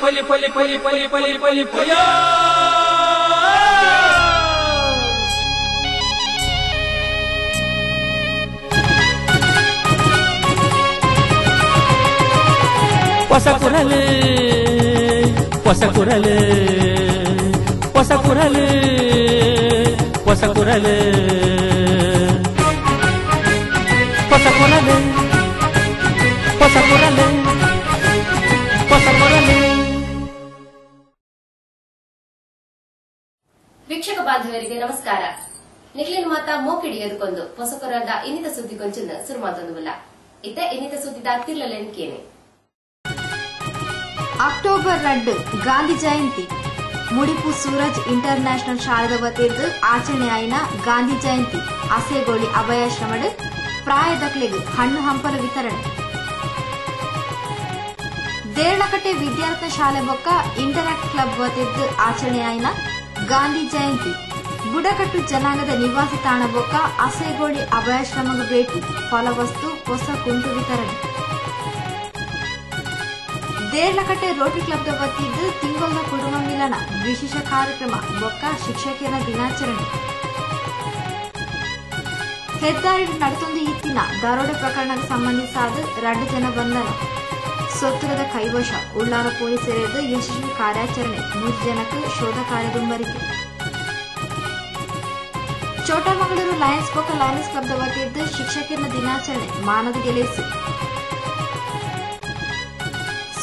ಪಲಿ ಪಲಿ ಪಲಿ ಪಲಿ ಪಲಿ ಪಲಿ ಪಯ ಹೊಸ ಕುರಲು ಹೊಸ ಕುರಲು ಹೊಸ ಕುರಲು ಹೊಸ ಕುರಲು ಹೊಸ ಕುರಲು ಹೊಸ ಕುರಲು ಹೊಸ ಕುರಲು. ವೀಕ್ಷಕ ಬಾಂಧವರಿಗೆ ನಮಸ್ಕಾರ. ನಿಖಿಲಿನ ಮಾತ ಮೋಕಿಡಿಯದಕ್ಕೊಂದು ಹೊಸಕೊರದ ಇನ್ನಿತ ಸುದ್ದಿ ಕೊಂಚನ್ನು ಶುರು ಮಾತೊಂದುವಲ್ಲ ಇತ್ತೆ ಇನ್ನಿತ ಸುದ್ದಿದ ತಿರ್ಲಲೆನ್ಕೇನೆ. ಅಕ್ಟೋಬರ್ 2 ಗಾಂಧಿ ಜಯಂತಿ ಮುಡಿಪು ಸೂರಜ್ ಇಂಟರ್ನ್ಯಾಷನಲ್ ಶಾಲೆದ ವತಿಯಿಂದ ಆಚರಣೆ ಆಯಿನ ಗಾಂಧಿ ಜಯಂತಿ ಅಸೇಗೋಳಿ ಅಭಯಾಶ್ರಮಡ್ ಪ್ರಾಯದಕ್ಲೆಗ್ ಹಣ್ಣು ಹಂಪಲ ವಿತರಣೆ. ದೇರ್ಲಕಟ್ಟೆ ವಿದ್ಯಾರ್ಥಿ ಶಾಲೆ ಬೊಕ್ಕ ಇಂಟರಾಕ್ಟ್ ಕ್ಲಬ್ ವತಿಯಿಂದ ಆಚರಣೆ ಆಯಿನ ಗಾಂಧಿ ಜಯಂತಿ ಬುಡಕಟ್ಟು ಜನಾಂಗದ ನಿವಾಸಿ ತಾಣ ಬೊಕ್ಕ ಅಸೇಗೋಳಿ ಅಭಯಾಶ್ರಮಗ ಭೇಟಿ ಫಲವಸ್ತು ಹೊಸ ಕುಂಟು ವಿತರಣೆ. ದೇರ್ಲಕಟ್ಟೆ ರೋಟರಿ ಕ್ಲಬ್ ವತಿಯಿಂದ ತಿಂಗಳ ಕುಟುಂಬ ಮಿಲನ ವಿಶೇಷ ಕಾರ್ಯಕ್ರಮ ಬೊಕ್ಕ ಶಿಕ್ಷಕಿಯರ ದಿನಾಚರಣೆ. ಹೆದ್ದಾರಿ ನಡತೊಂದು ಇತ್ತಿನ ದರೋಡೆ ಪ್ರಕರಣಕ್ಕೆ ಸಂಬಂಧಿಸಾದ 2 ಜನ ಬಂಧನ, ಸೊತ್ತುರದ ಕೈವಶ, ಉಳ್ಳಾಲ ಪೊಲೀಸರಿಂದ ಯಶಸ್ವಿ ಕಾರ್ಯಾಚರಣೆ, 3 ಜನಕ್ಕೆ ಶೋಧ ಕಾರ್ಯ ಮುಂದುವರಿಕೆ. ಚೋಟಮಗಳೂರು ಲಯನ್ಸ್ ಬೊಕ್ಕ ಲಯನ್ಸ್ ಕ್ಲಬ್ ವತಿಯಿಂದ ಶಿಕ್ಷಕಿಯರ ದಿನಾಚರಣೆ ಮಾನದ ಗೆಲೇಸು.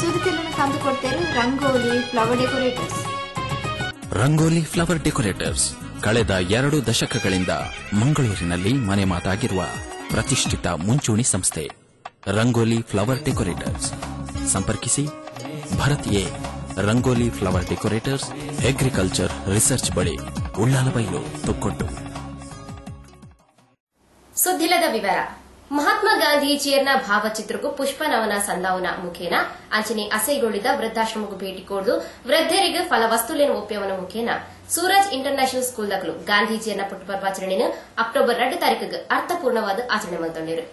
ಸುದ್ದಿಗಳನ್ನು ತಂದುಕೊಡ್ತೇವೆ Rangoli flower decorators. Rangoli flower decorators ಕಳೆದ 2 ದಶಕಗಳಿಂದ ಮಂಗಳೂರಿನಲ್ಲಿ ಮನೆ ಮಾತಾಗಿರುವ ಪ್ರತಿಷ್ಠಿತ ಮುಂಚೂಣಿ ಸಂಸ್ಥೆ. ರಂಗೋಲಿ ಫ್ಲವರ್ ಡೆಕೋರೇಟರ್ಸ್ ಸಂಪರ್ಕಿಸಿ ಭಾರತೀಯ rangoli flower decorators, agriculture research ಬಳಿ, ಉಳ್ಳಾಲಬೈಲು, ತುಕ್ಕೊಟ್ಟು. ಸುದ್ದಿಲದ ವಿವರ. ಮಹಾತ್ಮ ಗಾಂಧೀಜಿಯರ್ನ ಭಾವಚಿತ್ರಕ್ಕೂ ಪುಷ್ಪ ನವನ ಸಂದಾವನ ಮುಖೇನ ಅಂಚನೆ ಅಸೈಗೊಳಿದ ವೃದ್ಧಾಶ್ರಮಕ್ಕೂ ಭೇಟಿ ಕೊಡದು ವೃದ್ಧರಿಗೆ ಫಲವಸ್ತುಲೇನು ಒಪ್ಪಿಯವನ ಮುಖೇನ ಸೂರಜ್ ಇಂಟರ್ನ್ಯಾಷನಲ್ ಸ್ಕೂಲ್ದಾಗಲು ಗಾಂಧೀಜಿಯರ್ನ ಪುಟ್ಟಪರ್ವಾಚರಣೆಯನ್ನು ಅಕ್ಟೋಬರ್ 2 ತಾರೀಕಿಗೆ ಅರ್ಥಪೂರ್ಣವಾದ ಆಚರಣೆ ಮಾಡಿಕೊಂಡಿರು.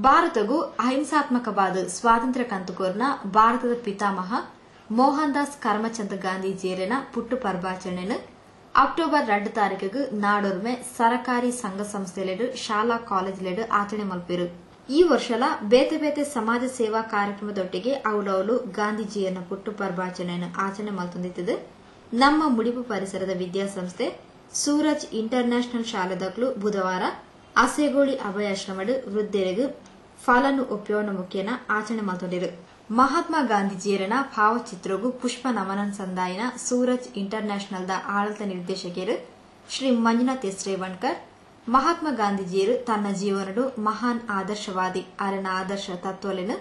ಭಾರತಗೂ ಅಹಿಂಸಾತ್ಮಕವಾದ ಸ್ವಾತಂತ್ರ್ಯ ಕಂತುಕೋರ್ನ ಭಾರತದ ಪಿತಾಮಹ ಮೋಹನ್ ದಾಸ್ ಕರಮಚಂದ್ ಗಾಂಧೀಜಿಯರನ ಪುಟ್ಟು ಪರ್ವಾಚರಣೆಯನ್ನು ಅಕ್ಟೋಬರ್ 2 ತಾರೀಕಿಗೆ ನಾಡೋರ್ಮೆ ಸರಕಾರಿ ಸಂಘ ಸಂಸ್ಥೆಲೆಡು ಶಾಲಾ ಕಾಲೇಜ್ಲೆಡು ಆಚರಣೆ ಮಲ್ಪಿರು. ಈ ವರ್ಷಲ ಬೇತೆ ಬೇತೆ ಸಮಾಜ ಸೇವಾ ಕಾರ್ಯಕ್ರಮದೊಟ್ಟಿಗೆ ಅವಳವಳು ಗಾಂಧೀಜಿಯರನ ಪುಟ್ಟು ಪರ್ವಾಚರಣೆಯನ್ನು ಆಚರಣೆ ಮಲ್ತೊಂದಿತ್ತು. ನಮ್ಮ ಮುಡಿಪು ಪರಿಸರದ ವಿದ್ಯಾಸಂಸ್ಥೆ ಸೂರಜ್ ಇಂಟರ್ನ್ಯಾಷನಲ್ ಶಾಲೆದಾಗಲು ಬುಧವಾರ ಅಸೇಗೋಳಿ ಅಭಯಾಶ್ರಮಡ್ ವೃದ್ಧರಿಗೆ ಫಲನು ಒಪ್ಪಿಯವನ ಮುಖೇನ ಆಚರಣೆ ಮಲ್ತೊಂಡಿರು. ಮಹಾತ್ಮ ಗಾಂಧೀಜಿಯರನ ಭಾವಚಿತ್ರಗೂ ಪುಷ್ಪ ನಮನ ಸಂದಾಯಿನ ಸೂರಜ್ ಇಂಟರ್ನ್ಯಾಷನಲ್ದ ಆಡಳಿತ ನಿರ್ದೇಶಕಿಯರು ಶ್ರೀ ಮಂಜುನಾಥ್ ಎಸ್ ರೇವಣ್ಕರ್ ಮಹಾತ್ಮ ಗಾಂಧೀಜಿಯರು ತನ್ನ ಜೀವನಡು ಮಹಾನ್ ಆದರ್ಶವಾದಿ ಅರನ ಆದರ್ಶ ತತ್ವಲೆನು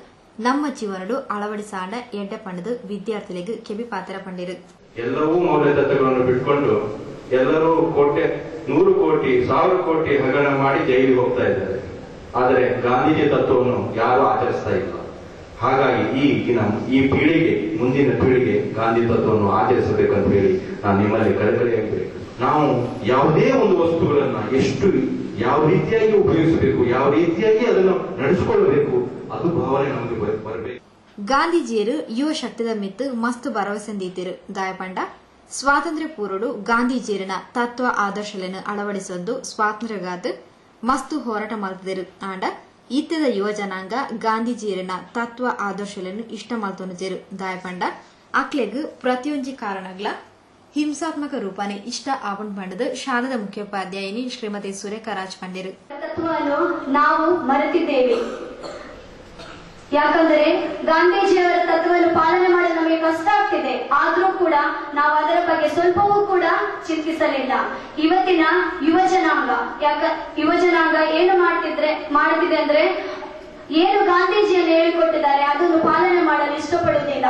ನಮ್ಮ ಜೀವನಡು ಅಳವಡಿಸಾಂಡ ಎಡ್ಡೆ ಪಂಡದು ವಿದ್ಯಾರ್ಥಿಗಳಿಗೆ ಕೆಬಿ ಪಾತ್ರ ಪಂಡಿರು. ಎಲ್ಲವೂ ಮೌಲ್ಯ ತತ್ವಗಳನ್ನು ಬಿಟ್ಕೊಂಡು ಎಲ್ಲರೂ 100 ಕೋಟಿ 1000 ಕೋಟಿ ಹಗರಣ ಮಾಡಿ ಜೈಲಿಗೆ ಹೋಗ್ತಾ ಇದ್ದಾರೆ. ಆದರೆ ಗಾಂಧೀಜಿ ತತ್ವವನ್ನು ಯಾರೂ ಆಚರಿಸ್ತಾ ಇಲ್ಲ. ಹಾಗಾಗಿ ಈ ಪೀಳಿಗೆ, ಮುಂದಿನ ಪೀಳಿಗೆ ಗಾಂಧಿ ತತ್ವವನ್ನು ಆಚರಿಸಬೇಕಂತ ಹೇಳಿ ನಾನು ನಿಮ್ಮಲ್ಲಿ ಕಳಕಳಿಯಾಗಬೇಕು. ನಾವು ಯಾವುದೇ ಒಂದು ವಸ್ತುಗಳನ್ನ ಯಾವ ರೀತಿಯಾಗಿ ಉಪಯೋಗಿಸಬೇಕು, ಯಾವ ರೀತಿಯಾಗಿ ಅದನ್ನು ನಡೆಸಿಕೊಳ್ಳಬೇಕು, ಅದು ಭಾವನೆ ನಮಗೆ ಬರಬೇಕು. ಗಾಂಧೀಜಿಯರು ಯುವ ಶಕ್ತಿದ ಮಿತ್ತು ಮಸ್ತ್ ಭರವಸೆಂದಿದ್ದರು. ದಾಯಪಂಡ ಸ್ವಾತಂತ್ರ್ಯ ಪೂರ್ವಡು ಗಾಂಧೀಜಿಯರನ ತತ್ವ ಆದರ್ಶಗಳನ್ನು ಅಳವಡಿಸೊಂದು ಸ್ವಾತಂತ್ರ್ಯಗಾದ ಮಸ್ತು ಹೋರಾಟ ಮಲ್ತಿದರು. ಆಂಡ ಇತ್ತದ ಯುವ ಜನಾಂಗ ಗಾಂಧೀಜಿಯರನ ತತ್ವ ಆದರ್ಶಗಳನ್ನು ಇಷ್ಟ ಮಲ್ತೊಂದಿರು. ದಾಯಪಂಡ ಅಕ್ಲೆಗ್ ಪ್ರತಿಯೊಂದು ಕಾರಣಗಳ ಹಿಂಸಾತ್ಮಕ ರೂಪನೆ ಇಷ್ಟ ಆವಣ್ ಬಂಡದ ಶಾಲೆದ ಮುಖ್ಯೋಪಾಧ್ಯಾಯಿನಿ ಶ್ರೀಮತಿ ಸುರೇಖಾ ರಾಜ್ ಪಂಡಿರು. ತತ್ವವನ್ನು ನಾವು ಮರೆತಿದ್ದೇವೆ. ಯಾಕಂದರೆ ಗಾಂಧೀಜಿಯವರ ತತ್ವವನ್ನು ಪಾಲನೆ ಮಾಡಲು ನಮಗೆ ಕಷ್ಟ ಆಗ್ತಿದೆ. ಆದ್ರೂ ಕೂಡ ನಾವು ಅದರ ಬಗ್ಗೆ ಸ್ವಲ್ಪವೂ ಕೂಡ ಚಿಂತಿಸಲಿಲ್ಲ. ಇವತ್ತಿನ ಯುವ ಜನಾಂಗ ಏನು ಮಾಡ್ತಿದೆ ಅಂದ್ರೆ ಏನು ಗಾಂಧೀಜಿಯನ್ನು ಹೇಳಿಕೊಟ್ಟಿದ್ದಾರೆ ಅದನ್ನು ಪಾಲನೆ ಮಾಡಲು ಇಷ್ಟಪಡುವುದಿಲ್ಲ.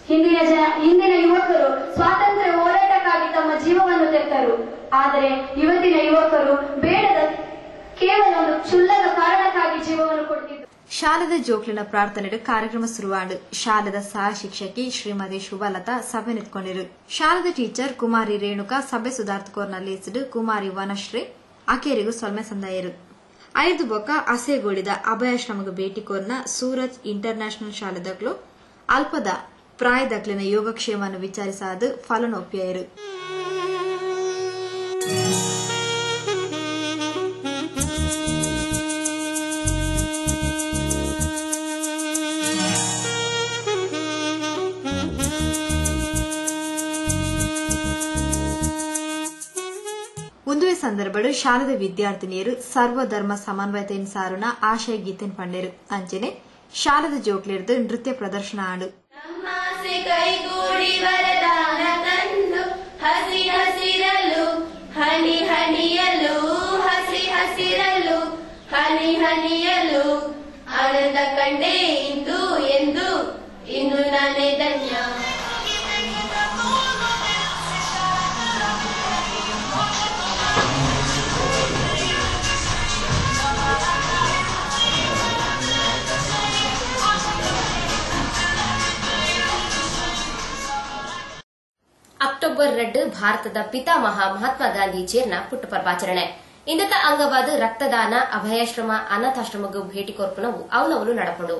ಹಿಂದಿನ ಯುವಕರು ಸ್ವಾತಂತ್ರ್ಯ ಹೋರಾಟಕ್ಕಾಗಿ ತಮ್ಮ ಜೀವವನ್ನು ತೆತ್ತರು. ಆದರೆ ಇವತ್ತಿನ ಯುವಕರು ಬೇಡದ ಕೇವಲ ಒಂದು ಕ್ಷುಲ್ಲಕ ಕಾರಣಕ್ಕಾಗಿ ಜೀವವನ್ನು ಕೊಡ್ತಿದ್ರು. ಶಾಲೆದ ಜೋಕ್ಲಿನ ಪ್ರಾರ್ಥನೆಡು ಕಾರ್ಯಕ್ರಮ ಶುರುವಾಂಡು ಶಾಲೆದ ಸಹ ಶಿಕ್ಷಕಿ ಶ್ರೀಮತಿ ಶುಭಲತಾ ಸಭೆ ನಿಂತ್ಕೊಂಡಿರು. ಶಾಲೆದ ಟೀಚರ್ ಕುಮಾರಿ ರೇಣುಕಾ ಸಭೆ ಸುಧಾರ್ತಕೋರ್ನಲ್ಲಿಸಿಡು ಕುಮಾರಿ ವನಶ್ರೀ ಅಕೇರಿಗೂ ಸೊಲ್ಮೆ ಸಂದಾಯರು. 5 ಬೊಕ್ಕ ಅಸೆಗೋಡಿದ ಅಭಯಾಶ್ರಮಗ ಭೇಟಿ ಕೋರ್ನ ಸೂರಜ್ ಇಂಟರ್ನ್ಯಾಷನಲ್ ಶಾಲೆದಕ್ಲು ಅಲ್ಪದ ಪ್ರಾಯದಕ್ಲಿನ ಯೋಗಕ್ಷೇಮವನ್ನು ವಿಚಾರಿಸಾದು ಫಲನೊಪ್ಪಿಯಾಯರು. ಒಂದು ಸಂದರ್ಭಡು ಶಾಲೆದ ವಿದ್ಯಾರ್ಥಿನಿಯರು ಸರ್ವಧರ್ಮ ಸಮನ್ವಯತೆಯನ್ನು ಸಾರುನ ಆಶಯ ಗೀತೆಯನ್ನು ಪಂಡೇರು. ಅಂಚನೆ ಶಾಲೆದ ಜೋಕ್ಲಿರ್ದು ನೃತ್ಯ ಪ್ರದರ್ಶನ ಆಡು. ಕೈಗೂಡಿ ವರದಾನ ತಂದು ಹಸಿ ಹಸಿರಲು ಹನಿ ಹನಿಯಲು ಹಸಿ ಹಸಿರಲು ಹನಿ ಹನಿಯಲು ಆನಂದ ಕಂಡೆ ಇಂದು ಎಂದು ಇನ್ನು ನಾನೇ ಧನ್ಯ. ಅಕ್ಟೋಬರ್ 2 ಭಾರತದ ಪಿತಾಮಹ ಮಹಾತ್ಮ ಗಾಂಧೀಜಿಯರ್ನ ಪುಟ್ಟಪರ್ವಾಚರಣೆ. ಇಂದತ ಅಂಗವಾದ ರಕ್ತದಾನ ಅಭಯಾಶ್ರಮ ಅನಾಥಾಶ್ರಮಗೂ ಭೇಟಿ ಕೊರ್ಪುನವು ಅವನವಲು ನಡಪಡು.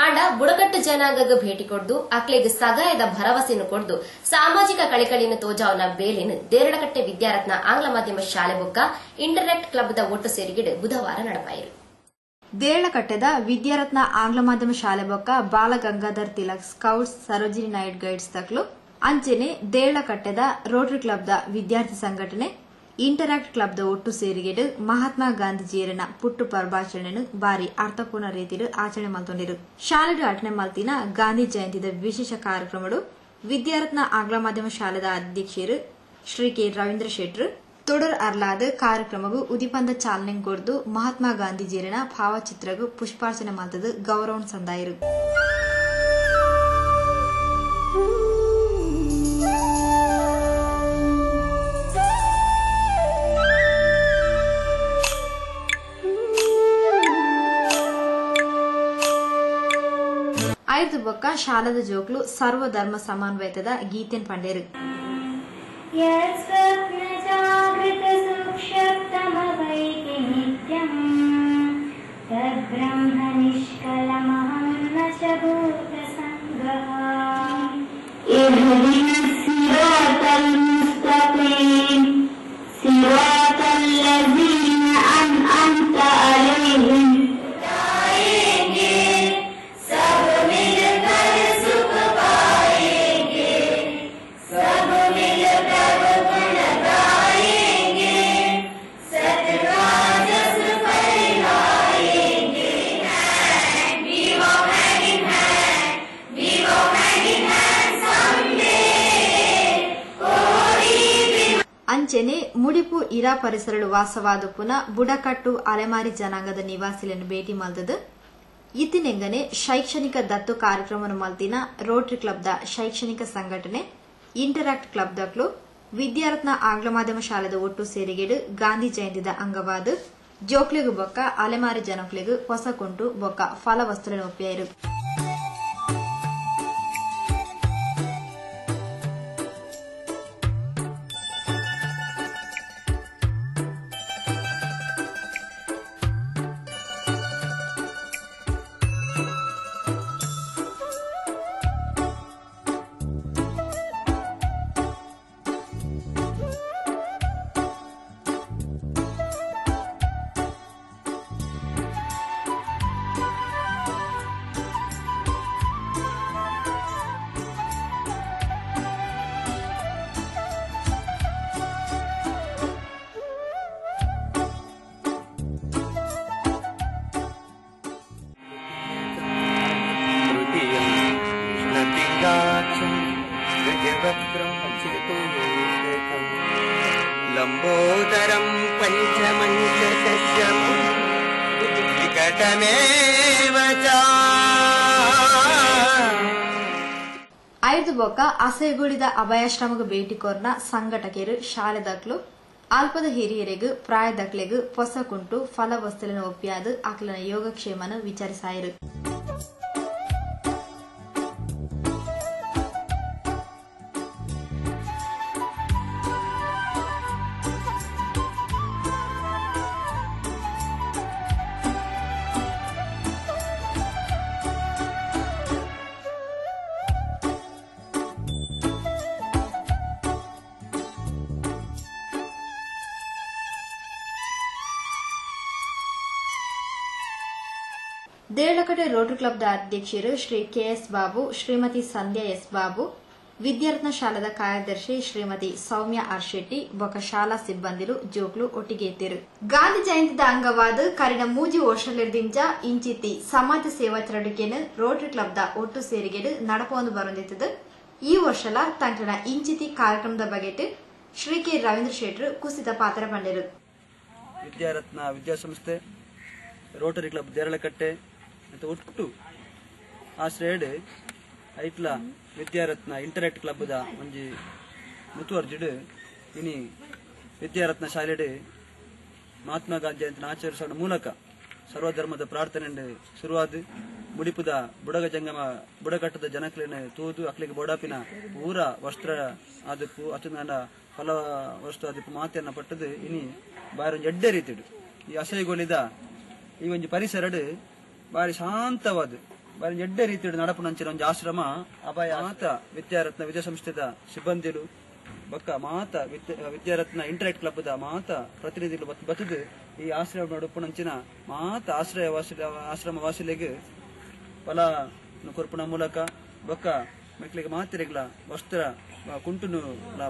ಆಂಡ ಬುಡಕಟ್ಟು ಜನಾಂಗಗ ಭೇಟಿ ಕೊಡ್ದು ಅಕ್ಲೆಗ್ ಸಗಾಯದ ಭರವಸೆಯನ್ನು ಕೊಡ್ದು ಸಾಮಾಜಿಕ ಕಳಿಕಳಿನ ತೋಜಾವನ ಬೇಲಿನ ದೇರಳಕಟ್ಟೆ ವಿದ್ಯಾರತ್ನ ಆಂಗ್ಲ ಮಾಧ್ಯಮ ಶಾಲೆ ಬೊಕ್ಕ ಇಂಟರ್ನೆಟ್ ಕ್ಲಬ್ದ ಒಟ್ಟು ಸೇರಿಗಿಡು ಬುಧವಾರ ನಡಪಾಯಿರು. ದೇರಳಕಟ್ಟೆದ ವಿದ್ಯಾರತ್ನ ಆಂಗ್ಲ ಮಾಧ್ಯಮ ಶಾಲೆ ಬೊಕ್ಕ ಬಾಲ ಗಂಗಾಧರ್ ತಿಲಕ್ ಸ್ಕೌಟ್ಸ್ ಸರೋಜಿನಿ ನಾಯ್ಡು ಗೈಡ್ಸ್ ತಕ್ಲು ಅಂಚೆನೆ ದೇರಳಕಟ್ಟೆದ ರೋಟರಿ ಕ್ಲಬ್ದ ವಿದ್ಯಾರ್ಥಿ ಸಂಘಟನೆ ಇಂಟರಾಕ್ಟ್ ಕ್ಲಬ್ದ ಒಟ್ಟು ಸೇರಿಗೆಡು ಮಹಾತ್ಮ ಗಾಂಧೀಜಿಯರನ ಪುಟ್ಟು ಪರ್ವಾಚರಣೆಯನ್ನು ಬಾರಿ ಅರ್ಥಪೂರ್ಣ ರೀತಿಯಲ್ಲಿ ಆಚರಣೆ ಮಲ್ತೊಂಡಿರು. ಶಾಲೆಡು ಅಟನೆ ಮಲ್ತಿನ ಗಾಂಧಿ ಜಯಂತಿದ ವಿಶೇಷ ಕಾರ್ಯಕ್ರಮಗಳು ವಿದ್ಯಾರತ್ನ ಆಂಗ್ಲ ಮಾಧ್ಯಮ ಶಾಲೆದ ಅಧ್ಯಕ್ಷರು ಶ್ರೀ ಕೆ ರವೀಂದ್ರ ಶೆಟ್ರು ತೊಡರ್ ಅರ್ಲಾದ ಕಾರ್ಯಕ್ರಮಗೂ ಉದಿಪಂದ ಚಾಲನೆ ಕೊಡ್ದು ಮಹಾತ್ಮ ಗಾಂಧೀಜಿಯರನ ಭಾವಚಿತ್ರಗೂ ಪುಷ್ಪಾರ್ಚನೆ ಮಲ್ತದು ಗೌರವ ಸಂದಾಯರು. ಬೊಕ್ಕ ಶಾಲದ ಜೋಕ್ಲು ಸರ್ವಧರ್ಮ ಸಮನ್ವಯತದ ಗೀತೆನ್ ಪಂಡೇರು. ಅಂಚೆನೆ ಮುಡಿಪು ಇರಾ ಪರಿಸರಳು ವಾಸವಾದ ಪುನಃ ಬುಡಕಟ್ಟು ಅಲೆಮಾರಿ ಜನಾಂಗದ ನಿವಾಸಿಗಳನ್ನು ಭೇಟಿ ಮಲ್ತದು. ಇತ್ತಿನೆಂಗನೆ ಶೈಕ್ಷಣಿಕ ದತ್ತು ಕಾರ್ಯಕ್ರಮವನ್ನು ಮಲ್ತಿನ ರೋಟರಿ ಕ್ಲಬ್ದ ಶೈಕ್ಷಣಿಕ ಸಂಘಟನೆ ಇಂಟರಾಕ್ಟ್ ಕ್ಲಬ್ದಕ್ಲು ವಿದ್ಯಾರತ್ನ ಆಂಗ್ಲ ಮಾಧ್ಯಮ ಶಾಲೆದ ಒಟ್ಟು ಸೇರಿಗೆಡು ಗಾಂಧಿ ಜಯಂತಿದ ಅಂಗವಾದ ಜೋಕ್ಲಿಗು ಬೊಕ್ಕ ಅಲೆಮಾರಿ ಜನಕ್ಲಿಗು ಹೊಸ ಕೊಂಟು ಬೊಕ್ಕ ಫಲ ವಸ್ತುಗಳನ್ನು ಒಪ್ಪಿಯಾರು. ಲಂಬೋದರಂ ಪಂಚಮಂಚಸಸ್ಯಂ ವಿಕಟಮೇವ ಚ. 5 ಬೊಕ್ಕ ಅಸೆಗುಳಿದ ಅಭಯಾಶ್ರಮಗ ಭೇಟಿ ಕೋರ್ನ ಸಂಘಟಕರು ಶಾಲೆದಕ್ಲು ಅಲ್ಪದ ಹಿರಿಯರಿಗೂ ಪ್ರಾಯದಕ್ಲೆಗೂ ಹೊಸ ಕುಂಟು ಫಲ ವಸ್ತುಲಿನ ಒಪ್ಪಿಯಾದ ಅಕ್ಲನ ಯೋಗಕ್ಷೇಮನ ವಿಚಾರಿಸಾಯಿರು. ದೇರಳಕಟ್ಟೆ ರೋಟರಿ ಕ್ಲಬ್ದ ಅಧ್ಯಕ್ಷರು ಶ್ರೀ ಕೆಎಸ್ ಬಾಬು, ಶ್ರೀಮತಿ ಸಂಧ್ಯಾ ಎಸ್ ಬಾಬು, ವಿದ್ಯಾರತ್ನ ಶಾಲಾದ ಕಾರ್ಯದರ್ಶಿ ಶ್ರೀಮತಿ ಸೌಮ್ಯ ಆರ್ ಶೆಟ್ಟಿ ಬೊಕ ಶಾಲಾ ಸಿಬ್ಬಂದಿಲು ಜೋಕ್ಲು ಒಟ್ಟಿಗೆ ಎತ್ತಿರು. ಗಾಂಧಿ ಜಯಂತಿದ ಅಂಗವಾದ ಕರಿನ ಮೂಜಿ ವರ್ಷಲಿರ್ದಿಂಚ ಇಂಚಿತ್ತಿ ಸಮಾಜ ಸೇವಾ ಚಟುವಟಿಕೆಯನ್ನು ರೋಟರಿ ಕ್ಲಬ್ದ ಒಟ್ಟು ಸೇರಿಗೆಡು ನಡಪೊಂದು ಬರೊಂದಿತ್ತದು. ಈ ವರ್ಷಲ ತಂಕನ ಇಂಚಿತಿ ಕಾರ್ಯಕ್ರಮದ ಬಗೆಟ್ ಶ್ರೀ ಕೆ ರವೀಂದ್ರ ಶೆಟ್ರು ಕುಸಿತ ಪಾತ್ರ ಪಂಡಿರು. ವಿದ್ಯಾರತ್ನ ವಿದ್ಯಾಸಂಸ್ಥೆ, ರೋಟರಿ ಕ್ಲಬ್ ದೇರಳಕಟ್ಟೆ ಮತ್ತು ಒಟ್ಟು ಆಶ್ರಯಡ್ ಐಟ್ಲ ವಿದ್ಯಾರತ್ನ ಇಂಟರಾಕ್ಟ್ ಕ್ಲಬ್ದ ಒಂಜಿ ಮುತುವರ್ಜಿಡ್ ಇನಿ ವಿದ್ಯಾರತ್ನ ಶಾಲೆಡ್ ಮಹಾತ್ಮ ಗಾಂಧಿ ಜಯಂತಿನ ಆಚರಿಸೋಣ ಮೂಲಕ ಸರ್ವಧರ್ಮದ ಪ್ರಾರ್ಥನೆ ಶುರುವಾದ ಮುಡಿಪುದ ಬುಡಗ ಜಂಗಮ ಬುಡಕಟ್ಟದ ಜನಕ್ಲೇನೆ ತೂದು ಅಕ್ಲಿಗೆ ಬೋಡಾಪಿನ ಪೂರ ವಸ್ತ್ರ ಆದಿಪ್ಪು ಅಚಂದ ಫಲ ವಸ್ತು ಆದಿಪ್ಪು ಮಾತೆಯನ್ನ ಪಟ್ಟದು ಇನಿ ಬಾರಿ ಒಂಜಿ ಎಡ್ಡೆ ರೀತಿಡು ಈ ಅಸಹ್ಯಗೊಳಿದ ಈ ಒಂಜಿ ಪರಿಸರಡ್ ಬಾರಿ ಶಾಂತವಾದ ಬಾರಿ ಎಡ್ಡೆ ರೀತಿಯ ನಡಪುನಂಚಿನ ಒಂದು ಆಶ್ರಮ ಅಪಾಯ ಮಾತ ವಿದ್ಯಾರತ್ನ ವಿದ್ಯಾಸಂಸ್ಥೆದ ಸಿಬ್ಬಂದಿಲು ಬಕ್ಕ ಮಾತ ವಿದ್ಯಾರತ್ನ ಇಂಟರಾಕ್ಟ್ ಕ್ಲಬ್ದ ಮಾತ ಪ್ರತಿನಿಧಿಗಳು ಬತ್ತದು ಈ ಆಶ್ರಮ ನಡುಪುನಂಚಿನ ಮಾತ ಆಶ್ರಮ ವಾಸಿಲೆಗೆ ಫಲ ಕೊರ್ಪುನ ಮೂಲಕ ಬಕ್ಕ ಮಕ್ಕಳಿಗೆ ಮಾತಿರೆಗ್ಲ ವಸ್ತ್ರ ಕುಂಟುನು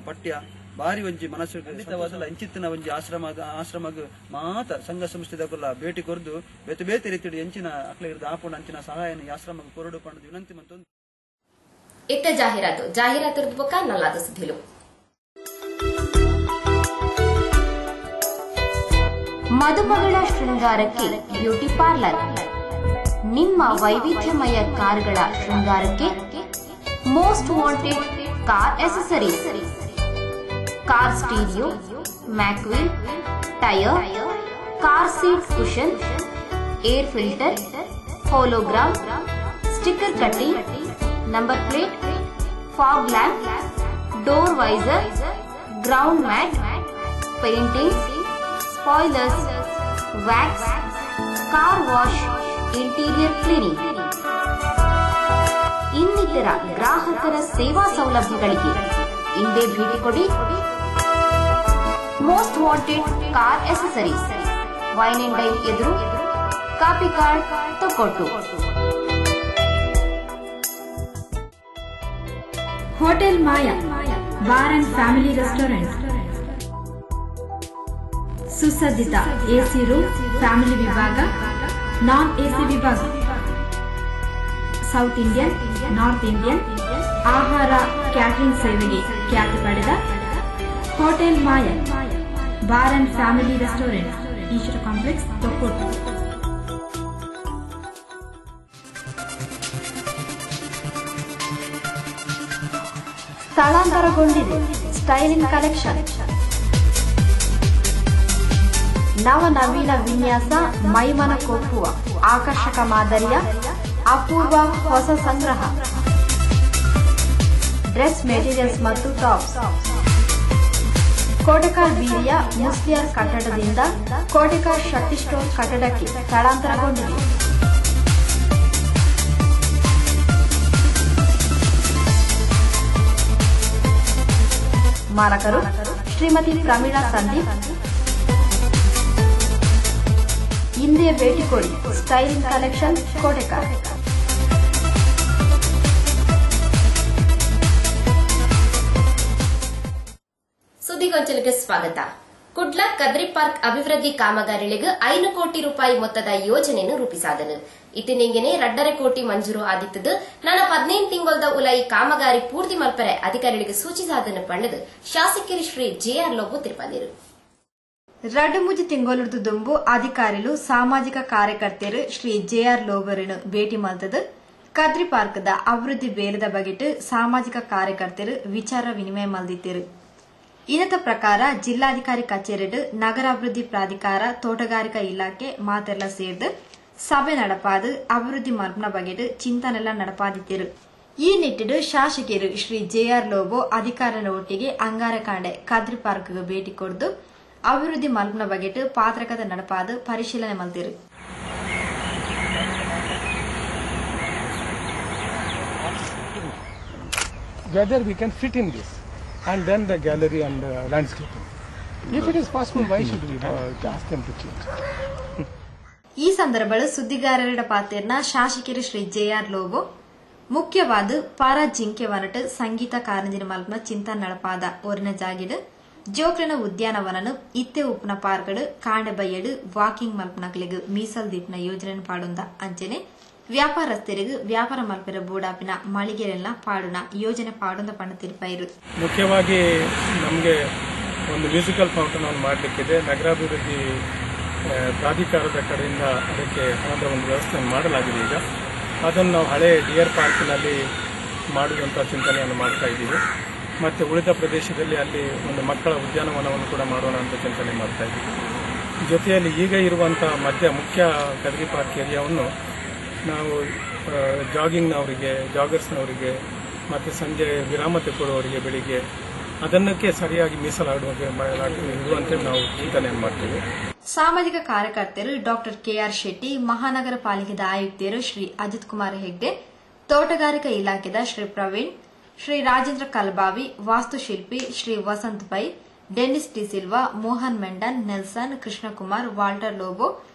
ಪಠ್ಯ ಬಾರಿ ಒಂಜಿ ಮನಸ್ಸು ಖಂಡಿತವಾದಲ್ಲ ಇಂಚಿತ್ತಿನ ಒಂಜಿ ಆಶ್ರಮಗ್ ಮಾತ ಸಂಘ ಸಂಸ್ಥೆದಲ್ಲ ಭೇಟಿ ಕೊರ್ದು ಬೇತೆ ಬೇತೆ ರೀತಿ ಎಂಚಿನ ಅಕ್ಲಿಗಿರ್ದ ಆಪುಣ ಅಂಚಿನ ಸಹಾಯನ ಆಶ್ರಮಗ್ ಕೊರಡು ಪಂಡ ವಿನಂತಿ ಮಂತೊಂದು ಇತ್ತ ಜಾಹೀರಾತು ಬೊಕ್ಕ ನಲ್ಲಾದ ಸುದ್ದಿಲು. ಮದುಮಗಳ ಶೃಂಗಾರಕ್ಕೆ ಬ್ಯೂಟಿ ಪಾರ್ಲರ್. ನಿಮ್ಮ ವೈವಿಧ್ಯಮಯ ಕಾರ್ಗಳ ಶೃಂಗಾರಕ್ಕೆ most wanted car accessories, car stereo, mag wheel, tyre, car seat cushion, air filter, hologram, sticker cutting, number plate, fog lamp, door visor, ground mat, painting, spoilers, wax, car wash, interior cleaning ಇನ್ನಿತರ ಗ್ರಾಹಕರ ಸೇವಾ ಸೌಲಭ್ಯಗಳಿಗೆ ಇಂದೇ ಭೇಟಿ ಕೊಡಿ. Most wanted car accessories, wine and dine ಎದುರು, ಕಾಪಿ ಕಾರ್ಡ್ Thokkottu. Hotel Maya bar and family restaurant. ಸುಸಜ್ಜಿತ ಎಸಿ ರೂಮ್, ಫ್ಯಾಮಿಲಿ ವಿಭಾಗ, ನಾನ್ ಎಸಿ ವಿಭಾಗ, ಸೌತ್ ಇಂಡಿಯನ್, ನಾರ್ತ್ ಇಂಡಿಯನ್ ಆಹಾರ ಕ್ಯಾಟರಿಂಗ್ ಸೇವೆಗೆ ಖ್ಯಾತಿ ಪಡೆದ hotel Maya bar and family restaurant, Eshwara complex, Thokkottu. ಸ್ಥಳಾಂತರಗೊಂಡಿದೆ ಸ್ಟೈಲಿಂಗ್ ಕಲೆಕ್ಷನ್. ನವನವೀನ ವಿನ್ಯಾಸ, ಮೈಮನ ಕೊಪ್ಪುವ ಆಕರ್ಷಕ ಮಾದರಿಯ ಅಪೂರ್ವ ಹೊಸ ಸಂಗ್ರಹ. ಡ್ರೆಸ್ ಮೆಟೀರಿಯಲ್ಸ್ ಮತ್ತು ಟಾಪ್ಸ್. ಕೋಟೆಕಾರ್ ಬೀದಿಯ ಮುಸ್ಲಿಯರ್ ಕಟ್ಟಡದಿಂದ ಕೋಟೆಕಾರ್ ಶಕ್ತಿ ಸ್ಟೋರ್ ಕಟ್ಟಡಕ್ಕೆ ಸ್ಥಳಾಂತರಗೊಂಡಿದೆ. ಮಾರಕರು ಶ್ರೀಮತಿ ಪ್ರಮೀಳಾ ಸಂದೀಪ್. ಇಂದೇ ಭೇಟಿ ಕೊಡಿ ಸ್ಟೈಲಿಂಗ್ ಕಲೆಕ್ಷನ್, ಕೋಟೆಕಾರ್. ಸುದ್ದಿಗೊಂಚಲಿಗೆ ಸ್ವಾಗತ. ಕುಡ್ಲ ಕದ್ರಿ ಪಾರ್ಕ್ ಅಭಿವೃದ್ಧಿ ಕಾಮಗಾರಿಗಳಿಗೆ 5 ಕೋಟಿ ರೂಪಾಯಿ ಮೊತ್ತದ ಯೋಜನೆಯನ್ನು ರೂಪಿಸಾದನು. ಇತ್ತಿನಿಂಗೆನೆ 2.5 ಕೋಟಿ ಮಂಜೂರು ಆದಿತ್ತದು. ನನ್ನ 15 ತಿಂಗಳದ ಉಲೈ ಕಾಮಗಾರಿ ಪೂರ್ತಿ ಮಲ್ಪರೆ ಅಧಿಕಾರಿಗಳಿಗೆ ಸೂಚಿಸಾದನ್ನು ಪಂಡದು ಶಾಸಕರು ಶ್ರೀ ಜೆಆರ್ ಲೋಬು ತಿರುಪದಿರು. 2 ತಿಂಗಳದ ದುಂಬು ಅಧಿಕಾರಿಗಳು ಸಾಮಾಜಿಕ ಕಾರ್ಯಕರ್ತರು ಶ್ರೀ ಜೆಆರ್ ಲೋಬರನ್ನು ಭೇಟಿ ಮಲ್ತದು. ಕದ್ರಿ ಪಾರ್ಕ್ದ ಅಭಿವೃದ್ಧಿ ಬೇಲದ ಬಗೆಟ್ ಸಾಮಾಜಿಕ ಕಾರ್ಯಕರ್ತರು ವಿಚಾರ ವಿನಿಮಯ ಮಲ್ದಿದ್ದರು. ಇನ್ನತ ಪ್ರಕಾರ ಜಿಲ್ಲಾಧಿಕಾರಿ ಕಚೇರಿ ನಗರಾಭಿವೃದ್ಧಿ ಪ್ರಾಧಿಕಾರ ತೋಟಗಾರಿಕಾ ಇಲಾಖೆ ಮಾತೆಲ್ಲ ಸೇರ್ದು ಸಭೆ நடப்பாது ಅಭಿವೃದ್ಧಿ ಮಲ್ಪನ ಬಗೆಟ್ ಚಿಂತನೆಲ್ಲ நடப்பாದಿತ್ತಿರು. ಈ ನಿಟ್ಟಿಡು ಶಾಸಕರು ಶ್ರೀ ಜೆಆರ್ ಲೋಬೋ ಅಧಿಕಾರನ ಒಟ್ಟಿಗೆ ಅಂಗಾರಕಾಂಡೆ ಕದ್ರಿ ಪಾರ್ಕ್ಗೆ ಭೇಟಿ ಕೊಡ್ದು ಅಭಿವೃದ್ಧಿ ಮಲ್ಪನ ಬಗೆಟ್ ಪಾತ್ರಕತೆ நடப்பாது ಪರಿಶೀಲನೆ ಮಲ್ತಿರು. Whether we can fit in this and then the gallery and landscaping. If it is possible, why should we ask them to change? ಈ ಸಂದರ್ಭದಲ್ಲಿ ಸುದ್ದಿಗಾರರ ಪಾತ್ರನ ಶಾಸಕರು ಶ್ರೀ ಜೆಆರ್ ಲೋಬೋ ಮುಖ್ಯವಾದ ಪಾರ ಜಿಂಕೆ ವನಟ್ ಸಂಗೀತ ಕಾರಂಜಿನ ಮಲ್ಪನ ಚಿಂತನೆ ನಡಪಾದ ಒರಿನ ಜಾಗಿಡ್ ಜೋಕ್ಲಿನ ಉದ್ಯಾನವನನು ಇತ್ತೆ ಉಪ್ಪನ ಪಾರ್ಗಡ್ ಕಾಂಡೆ ಬಯ್ಯಡ್ ವಾಕಿಂಗ್ ಮಲ್ಪನಗಳಿಗೆ ಮೀಸಲ್ ದೀಪನ ಯೋಜನೆ ಪಾಡುಂದ ಅಂಚನೆ ವ್ಯಾಪಾರಸ್ಥರಿಗೆ ವ್ಯಾಪಾರ ಮಲ್ಪರ ಬೋಡಾಪಿನ ಮಳಿಗೆರೆಲ್ಲ ಪಾಡುನ ಯೋಜನೆ ಪಾಡುಂದ ಪಣ ತಿರುಪಾಯಿರು. ಮುಖ್ಯವಾಗಿ ನಮಗೆ ಒಂದು ಮ್ಯೂಸಿಕಲ್ ಫೌಂಟನ್ ಅನ್ನು ಮಾಡಲಿಕ್ಕಿದೆ. ನಗರಾಭಿವೃದ್ಧಿ ಪ್ರಾಧಿಕಾರದ ಕಡೆಯಿಂದ ಅದಕ್ಕೆ ಹಣದ ಒಂದು ವ್ಯವಸ್ಥೆಯನ್ನು ಮಾಡಲಾಗಿದೆ. ಈಗ ಅದನ್ನು ನಾವು ಹಳೆ ಡಿಯರ್ ಪಾರ್ಕ್ನಲ್ಲಿ ಮಾಡುವಂಥ ಚಿಂತನೆಯನ್ನು ಮಾಡ್ತಾ ಇದ್ದೀವಿ. ಮತ್ತು ಉಳಿದ ಪ್ರದೇಶದಲ್ಲಿ ಅಲ್ಲಿ ಒಂದು ಮಕ್ಕಳ ಉದ್ಯಾನವನವನ್ನು ಕೂಡ ಮಾಡೋಣ ಅಂತ ಚಿಂತನೆ ಮಾಡ್ತಾ ಇದ್ದೀವಿ. ಜೊತೆಯಲ್ಲಿ ಈಗ ಇರುವಂಥ ಮುಖ್ಯ ಕದ್ರಿ ಪಾರ್ಕ್ ಏರಿಯಾವನ್ನು ನಾವು ಜಾಗಿಂಗ್ನವರಿಗೆ, ಜಾಗರ್ಸ್ನವರಿಗೆ ಮತ್ತು ಸಂಜೆ ವಿರಾಮ ತೆಗೊಳ್ಳುವವರಿಗೆ ಬೆಳಿಗ್ಗೆ ಅದನ್ನಕ್ಕೆ ಸರಿಯಾಗಿ ಮೀಸಲಾಡುವಂತೆ ನಾವು ಚಿಂತನೆಯನ್ನು ಮಾಡ್ತೇವೆ. ಸಾಮಾಜಿಕ ಕಾರ್ಯಕರ್ತರು ಡಾಕ್ಟರ್ ಕೆಆರ್ ಶೆಟ್ಟಿ, ಮಹಾನಗರ ಪಾಲಿಕೆದ ಆಯುಕ್ತರು ಶ್ರೀ ಅಜಿತ್ ಕುಮಾರ್ ಹೆಗ್ಡೆ, ತೋಟಗಾರಿಕಾ ಇಲಾಖೆದ ಶ್ರೀ ಪ್ರವೀಣ್, ಶ್ರೀ ರಾಜೇಂದ್ರ ಕಲ್ಬಾವಿ, ವಾಸ್ತುಶಿಲ್ಪಿ Shri Vasant Pai, Dennis D Silva, Mohan Mendon, Nelson, Krishnakumar, Walter Lobo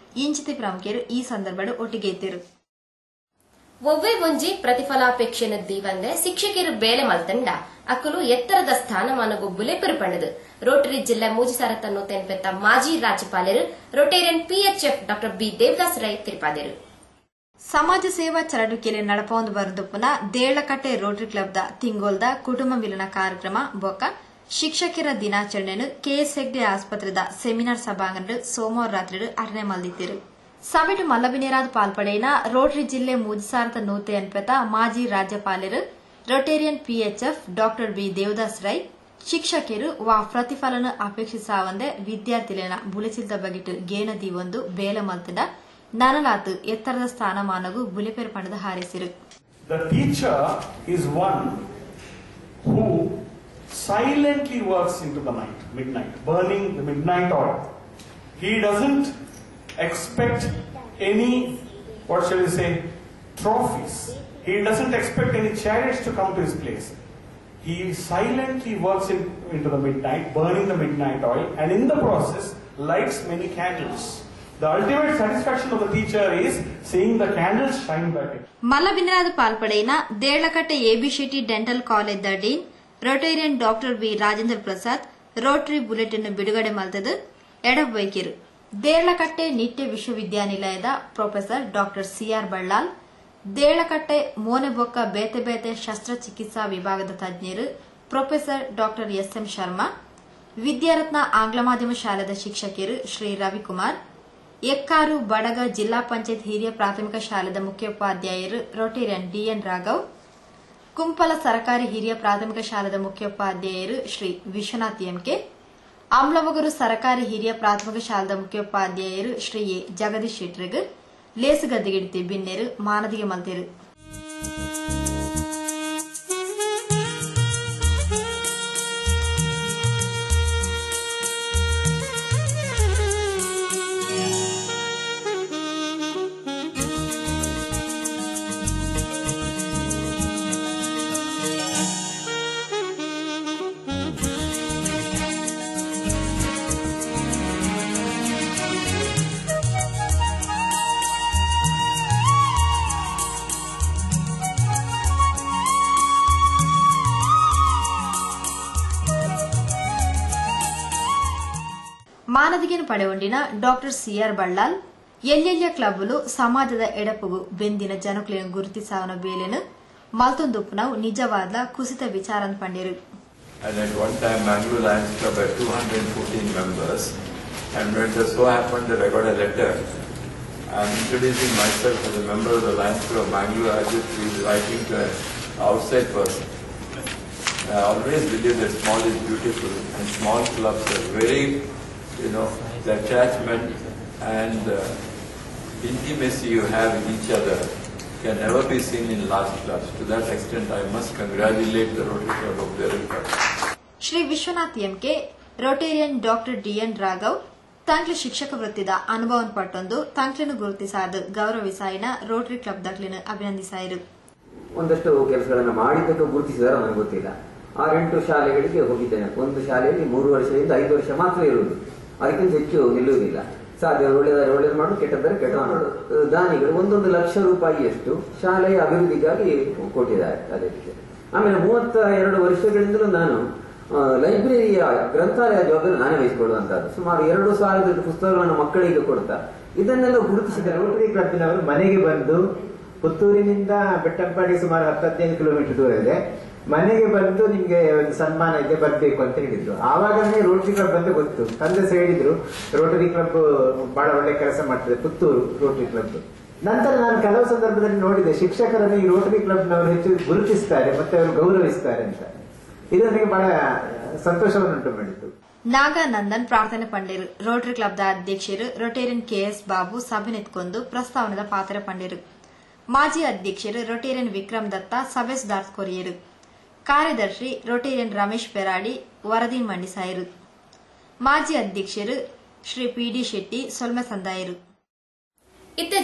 ಇಂಚಿತಿ ಪ್ರಮುಖರು ಈ ಸಂದರ್ಭದಲ್ಲಿ ಒಟ್ಟಿಗೆ ಇದ್ದರು. ಒವ್ವೆ ಒಂಜಿ ಪ್ರತಿಫಲಾಪೇಕ್ಷೆನ ದೀವಂದೆ ಶಿಕ್ಷಕರು ಬೇಲೆ ಮಲ್ತಂಡ ಅಕ್ಕಲು ಎತ್ತರದ ಸ್ಥಾನಮಾನಗೂ ಬುಲೆಪೆರು ಪಂಡದು ರೋಟರಿ ಜಿಲ್ಲೆ ಮೂಜಿಸಾರತನ್ನು ತೆನ್ಪೆತ್ತ ಮಾಜಿ ರಾಜ್ಯಪಾಲರು ರೋಟೇರಿಯನ್ ಪಿಎಚ್ಎಫ್ ಡಾ ಬಿ ದೇವದಾಸ್ ರೈ ತಿರುಪಾದರು. ಸಮಾಜ ಸೇವಾ ಚರಡುಕೆರೆ ನಡಪೊಂದು ಬರುದುಪ್ಪುನ ದೇಳಕಟ್ಟೆ ರೋಟರಿ ಕ್ಲಬ್ದ ತಿಂಗೋಲ್ದ ಕುಟುಂಬ ಮಿಲನ ಕಾರ್ಯಕ್ರಮ ಬೊಕ್ಕ ಶಿಕ್ಷಕರ ದಿನಾಚರಣೆಯನ್ನು ಕೆಎಸ್ ಹೆಗ್ಡೆ ಆಸ್ಪತ್ರೆದ ಸೆಮಿನಾರ್ ಸಭಾಂಗಣ ಸೋಮವಾರ ರಾತ್ರಿ ಅರ್ನೆ ಮಲ್ದಿತ್ತಿರು. ಸಭೆಟು ಮಲ್ಲಬಿನೇರಾದ ಪಾಲ್ಪಡೆಯಿನ ರೋಟರಿ ಜಿಲ್ಲೆ ಮೂಜಿಸಾರತ ನೂತೆ ಅನ್ಪೆತ ಮಾಜಿ ರಾಜ್ಯಪಾಲರು ರೋಟೇರಿಯನ್ ಪಿಎಚ್ಎಫ್ ಡಾ ಬಿ ದೇವದಾಸ್ ರೈ ಶಿಕ್ಷಕರು ವಾ ಪ್ರತಿಫಲನ ಅಪೇಕ್ಷಿಸಾವಂದೆ ವಿದ್ಯಾರ್ಥಿಗಳನ್ನ ಬುಲೆಚಿಲ್ದ ಬಗೆಟ್ ಗೇಣದಿ ಒಂದು ಬೇಲೆ ಮಲ್ತಿದ ನನಲಾತು ಎತ್ತರದ ಸ್ಥಾನಮಾನಗೂ ಬುಲೆಪೇರು ಪಣದ ಹಾರಿಸಿರು. The teacher is one who silently works into the night, midnight, burning the midnight oil. He doesn't expect any, what shall we say, trophies. He doesn't expect any chariots to come to his place. He silently works into the midnight, burning the midnight oil, and in the process lights many candles. The ultimate satisfaction of the teacher is seeing the candles shine back. ಮಲ್ಲಬಿನರಾದ ಪಾಲ್ಪಡೆಯಿನ Deralakatte AB Shetty dental college ದ dean Rotarian doctor B Rajendra Prasad Rotary bulletin ಬಿಡುಗಡೆ ಮಲ್ತದು ಎಡಬೈಕಿರು. ದೇಳಕಟ್ಟೆ ನಿಟ್ಯ ವಿಶ್ವವಿದ್ಯಾನಿಲಯದ professor doctor CR Ballal, Deralakatte ಮೋನೆಬೊಕ್ಕ ಬೇತೆ ಬೇತೆ ಶಸ್ತ್ರಚಿಕಿತ್ಸಾ ವಿಭಾಗದ ತಜ್ಞರು professor doctor SM Sharma, Vidyaratna ಆಂಗ್ಲ ಮಾಧ್ಯಮ ಶಾಲೆದ ಶಿಕ್ಷಕರು ಶ್ರೀ ರವಿಕುಮಾರ್, ಎಕ್ಕಾರು ಬಡಗ ಜಿಲ್ಲಾ ಪಂಚಾಯತ್ ಹಿರಿಯ ಪ್ರಾಥಮಿಕ ಶಾಲೆದ ಮುಖ್ಯೋಪಾಧ್ಯಾಯರು ರೋಟೇರಿಯನ್ ಡಿಎನ್ ರಾಘವ್, ಕುಂಪಲ ಸರ್ಕಾರಿ ಹಿರಿಯ ಪ್ರಾಥಮಿಕ ಶಾಲೆದ ಮುಖ್ಯೋಪಾಧ್ಯಾಯರು ಶ್ರೀ ವಿಶ್ವನಾಥ್ ಎಂಕೆ, ಅಮ್ಲವಗರು ಸರ್ಕಾರಿ ಹಿರಿಯ ಪ್ರಾಥಮಿಕ ಶಾಲೆದ ಮುಖ್ಯೋಪಾಧ್ಯಾಯರು ಶ್ರೀ ಎ ಜಗದೀಶ್ ಶೆಟ್ರಿಗ್, ಲೇಸುಗದ್ದೆಗಿಡ್ತಿ ಬಿನ್ನೆರು ಮಾನದಿಗೆ ಮಲ್ತೆರು. ಮಾನದಿಗೆನು ಪಡೆಗೊಂಡಿನ ಡಾಕ್ಟರ್ ಸಿಆರ್ ಬಳ್ಳಾಲ್ ಎಲ್ಲೆಲ್ಲಿಯ ಕ್ಲಬ್ಲು ಸಮಾಜದ ಎಡಪುಗು ಬೆಂದಿನ ಜನಕ್ಲೆಯನ್ನು ಗುರುತಿಸಾವನ ಬೇಲೆನು ಮಲ್ತೊಂದುಪ್ಪುನವು ನಿಜವಾದ ಕುಸಿತ ವಿಚಾರ ಪಂಡಿರು. And at one time Mangalore Lions Club had 214 members, and when it so happened that I got a letter, I'm introducing myself as a member of the Lions Club of Mangalore as if we were writing to an outside person. I always believe that small is beautiful, and small clubs are very, the attachment and intimacy you have with each other can never be seen in large clubs. To that extent, I must congratulate the Rotary Club of Derulkar. Shri Vishwanath MK Rotarian doctor DN Raghav ತಾಂಕ್ಲೆ ಶಿಕ್ಷಕ ವೃತ್ತಿದ ಅನುಭವ ಪಟ್ಟೊಂದು ತಾಂಕ್ಲೆನು ಗುರುತಿಸಾದ ಗೌರವಿಸಾಯಿನ Rotary club ದಾಖಲೆಯನ್ನು ಅಭಿನಂದಿಸಾಯಿರು. ಒಂದಷ್ಟು ಕೆಲಸಗಳನ್ನು ಮಾಡಿದ್ದಕ್ಕೆ ಗುರುತಿಸಿದಾರೆ ನನಗೆ ಗೊತ್ತಿಲ್ಲ. 6-8 ಶಾಲೆಗಳಿಗೆ ಹೋಗಿದ್ದೇನೆ. ಒಂದು ಶಾಲೆಯಲ್ಲಿ 3 ವರ್ಷದಿಂದ 5 ವರ್ಷ ಮಾತ್ರ ಇರುವುದು, ಅದಕ್ಕಿಂತ ಹೆಚ್ಚು ನಿಲ್ಲುವುದಿಲ್ಲ. ಸಾಧ್ಯ ಒಳ್ಳೆಯದಾರೆ ಮಾಡು, ಕೆಟ್ಟದರೆ ಕೆಟ್ಟ ಮಾಡು. ದಾನಿಗಳು 1 ಲಕ್ಷ ರೂಪಾಯಿಯಷ್ಟು ಶಾಲೆಯ ಅಭಿವೃದ್ಧಿಗಾಗಿ ಕೊಟ್ಟಿದ್ದಾರೆ ಅದಕ್ಕೆ. ಆಮೇಲೆ 32 ವರ್ಷಗಳಿಂದಲೂ ನಾನು ಲೈಬ್ರರಿಯ ಗ್ರಂಥಾಲಯ ಜವಾಬ್ದಾರಿ ನಾನೇ ವಹಿಸಿಕೊಳ್ಳುವಂತಹದ್ದು. ಸುಮಾರು 2,000 ಪುಸ್ತಕಗಳನ್ನು ಮಕ್ಕಳಿಗೆ ಕೊಡ್ತಾ ಇದನ್ನೆಲ್ಲ ಗುರುತಿಸಿದ್ದಾರೆ. ರೋಟರಿ ಕ್ಲಬ್ನವರು ಮನೆಗೆ ಬಂದು, ಪುತ್ತೂರಿನಿಂದ ಬೆಟ್ಟಂಪಾಡಿ ಸುಮಾರು 10-15 ಕಿಲೋಮೀಟರ್ ದೂರ ಇದೆ, ಮನೆಗೆ ಬಂದು ನಿಮ್ಗೆ ಒಂದು ಸನ್ಮಾನ ಇದೆ ಬರ್ಬೇಕು ಅಂತ ಹೇಳಿದ್ರು. ಆವಾಗಲೇ ರೋಟರಿ ಕ್ಲಬ್ ಅಂತ ಗೊತ್ತು. ತಂದೆ ಸಹ ಹೇಳಿದ್ರು ರೋಟರಿ ಕ್ಲಬ್ ಬಹಳ ಒಳ್ಳೆ ಕೆಲಸ ಮಾಡ್ತದೆ, ಪುತ್ತೂರು ರೋಟರಿ ಕ್ಲಬ್. ನಂತರ ನಾನು ಕೆಲವು ಸಂದರ್ಭದಲ್ಲಿ ನೋಡಿದೆ ಶಿಕ್ಷಕರನ್ನು ಈ ರೋಟರಿ ಕ್ಲಬ್ನವರು ಹೆಚ್ಚು ಗುರುತಿಸ್ತಾರೆ ಮತ್ತೆ ಅವರು ಗೌರವಿಸ್ತಾರೆ ಅಂತ. ಇದು ನನಗೆ ಬಹಳ ಸಂತೋಷವನ್ನುಂಟು ಮಾಡಿತು. ನಾಗಾನಂದನ್ ಪ್ರಾರ್ಥನೆ ಪಂಡಿರು ರೋಟರಿ ಕ್ಲಬ್ದ ಅಧ್ಯಕ್ಷರು ರೊಟೇರಿಯನ್ ಕೆಎಸ್ ಬಾಬು ಸಭೆ ನೆತ್ಕೊಂಡು ಪ್ರಸ್ತಾವನದ ಪಾತ್ರ ಪಂಡಿರು. ಮಾಜಿ ಅಧ್ಯಕ್ಷರು ರೊಟೇರಿಯನ್ ವಿಕ್ರಮ್ ದತ್ತ ಸಭೆ ಸುಧಾರಿಸಿಕೊರಿಯರು. ಕಾರ್ಯದರ್ಶಿ ರೊಟೇರಿಯನ್ ರಮೇಶ್ ಪೆರಾಡಿ ವರದಿ ಮಂಡಿಸಾಯರು. ಮಾಜಿ ಅಧ್ಯಕ್ಷರು ಶ್ರೀ ಪಿಡಿ ಶೆಟ್ಟಿ ಸೊಲ್ಮೆ ಸಂದಾಯರು. ಇತ್ತೆ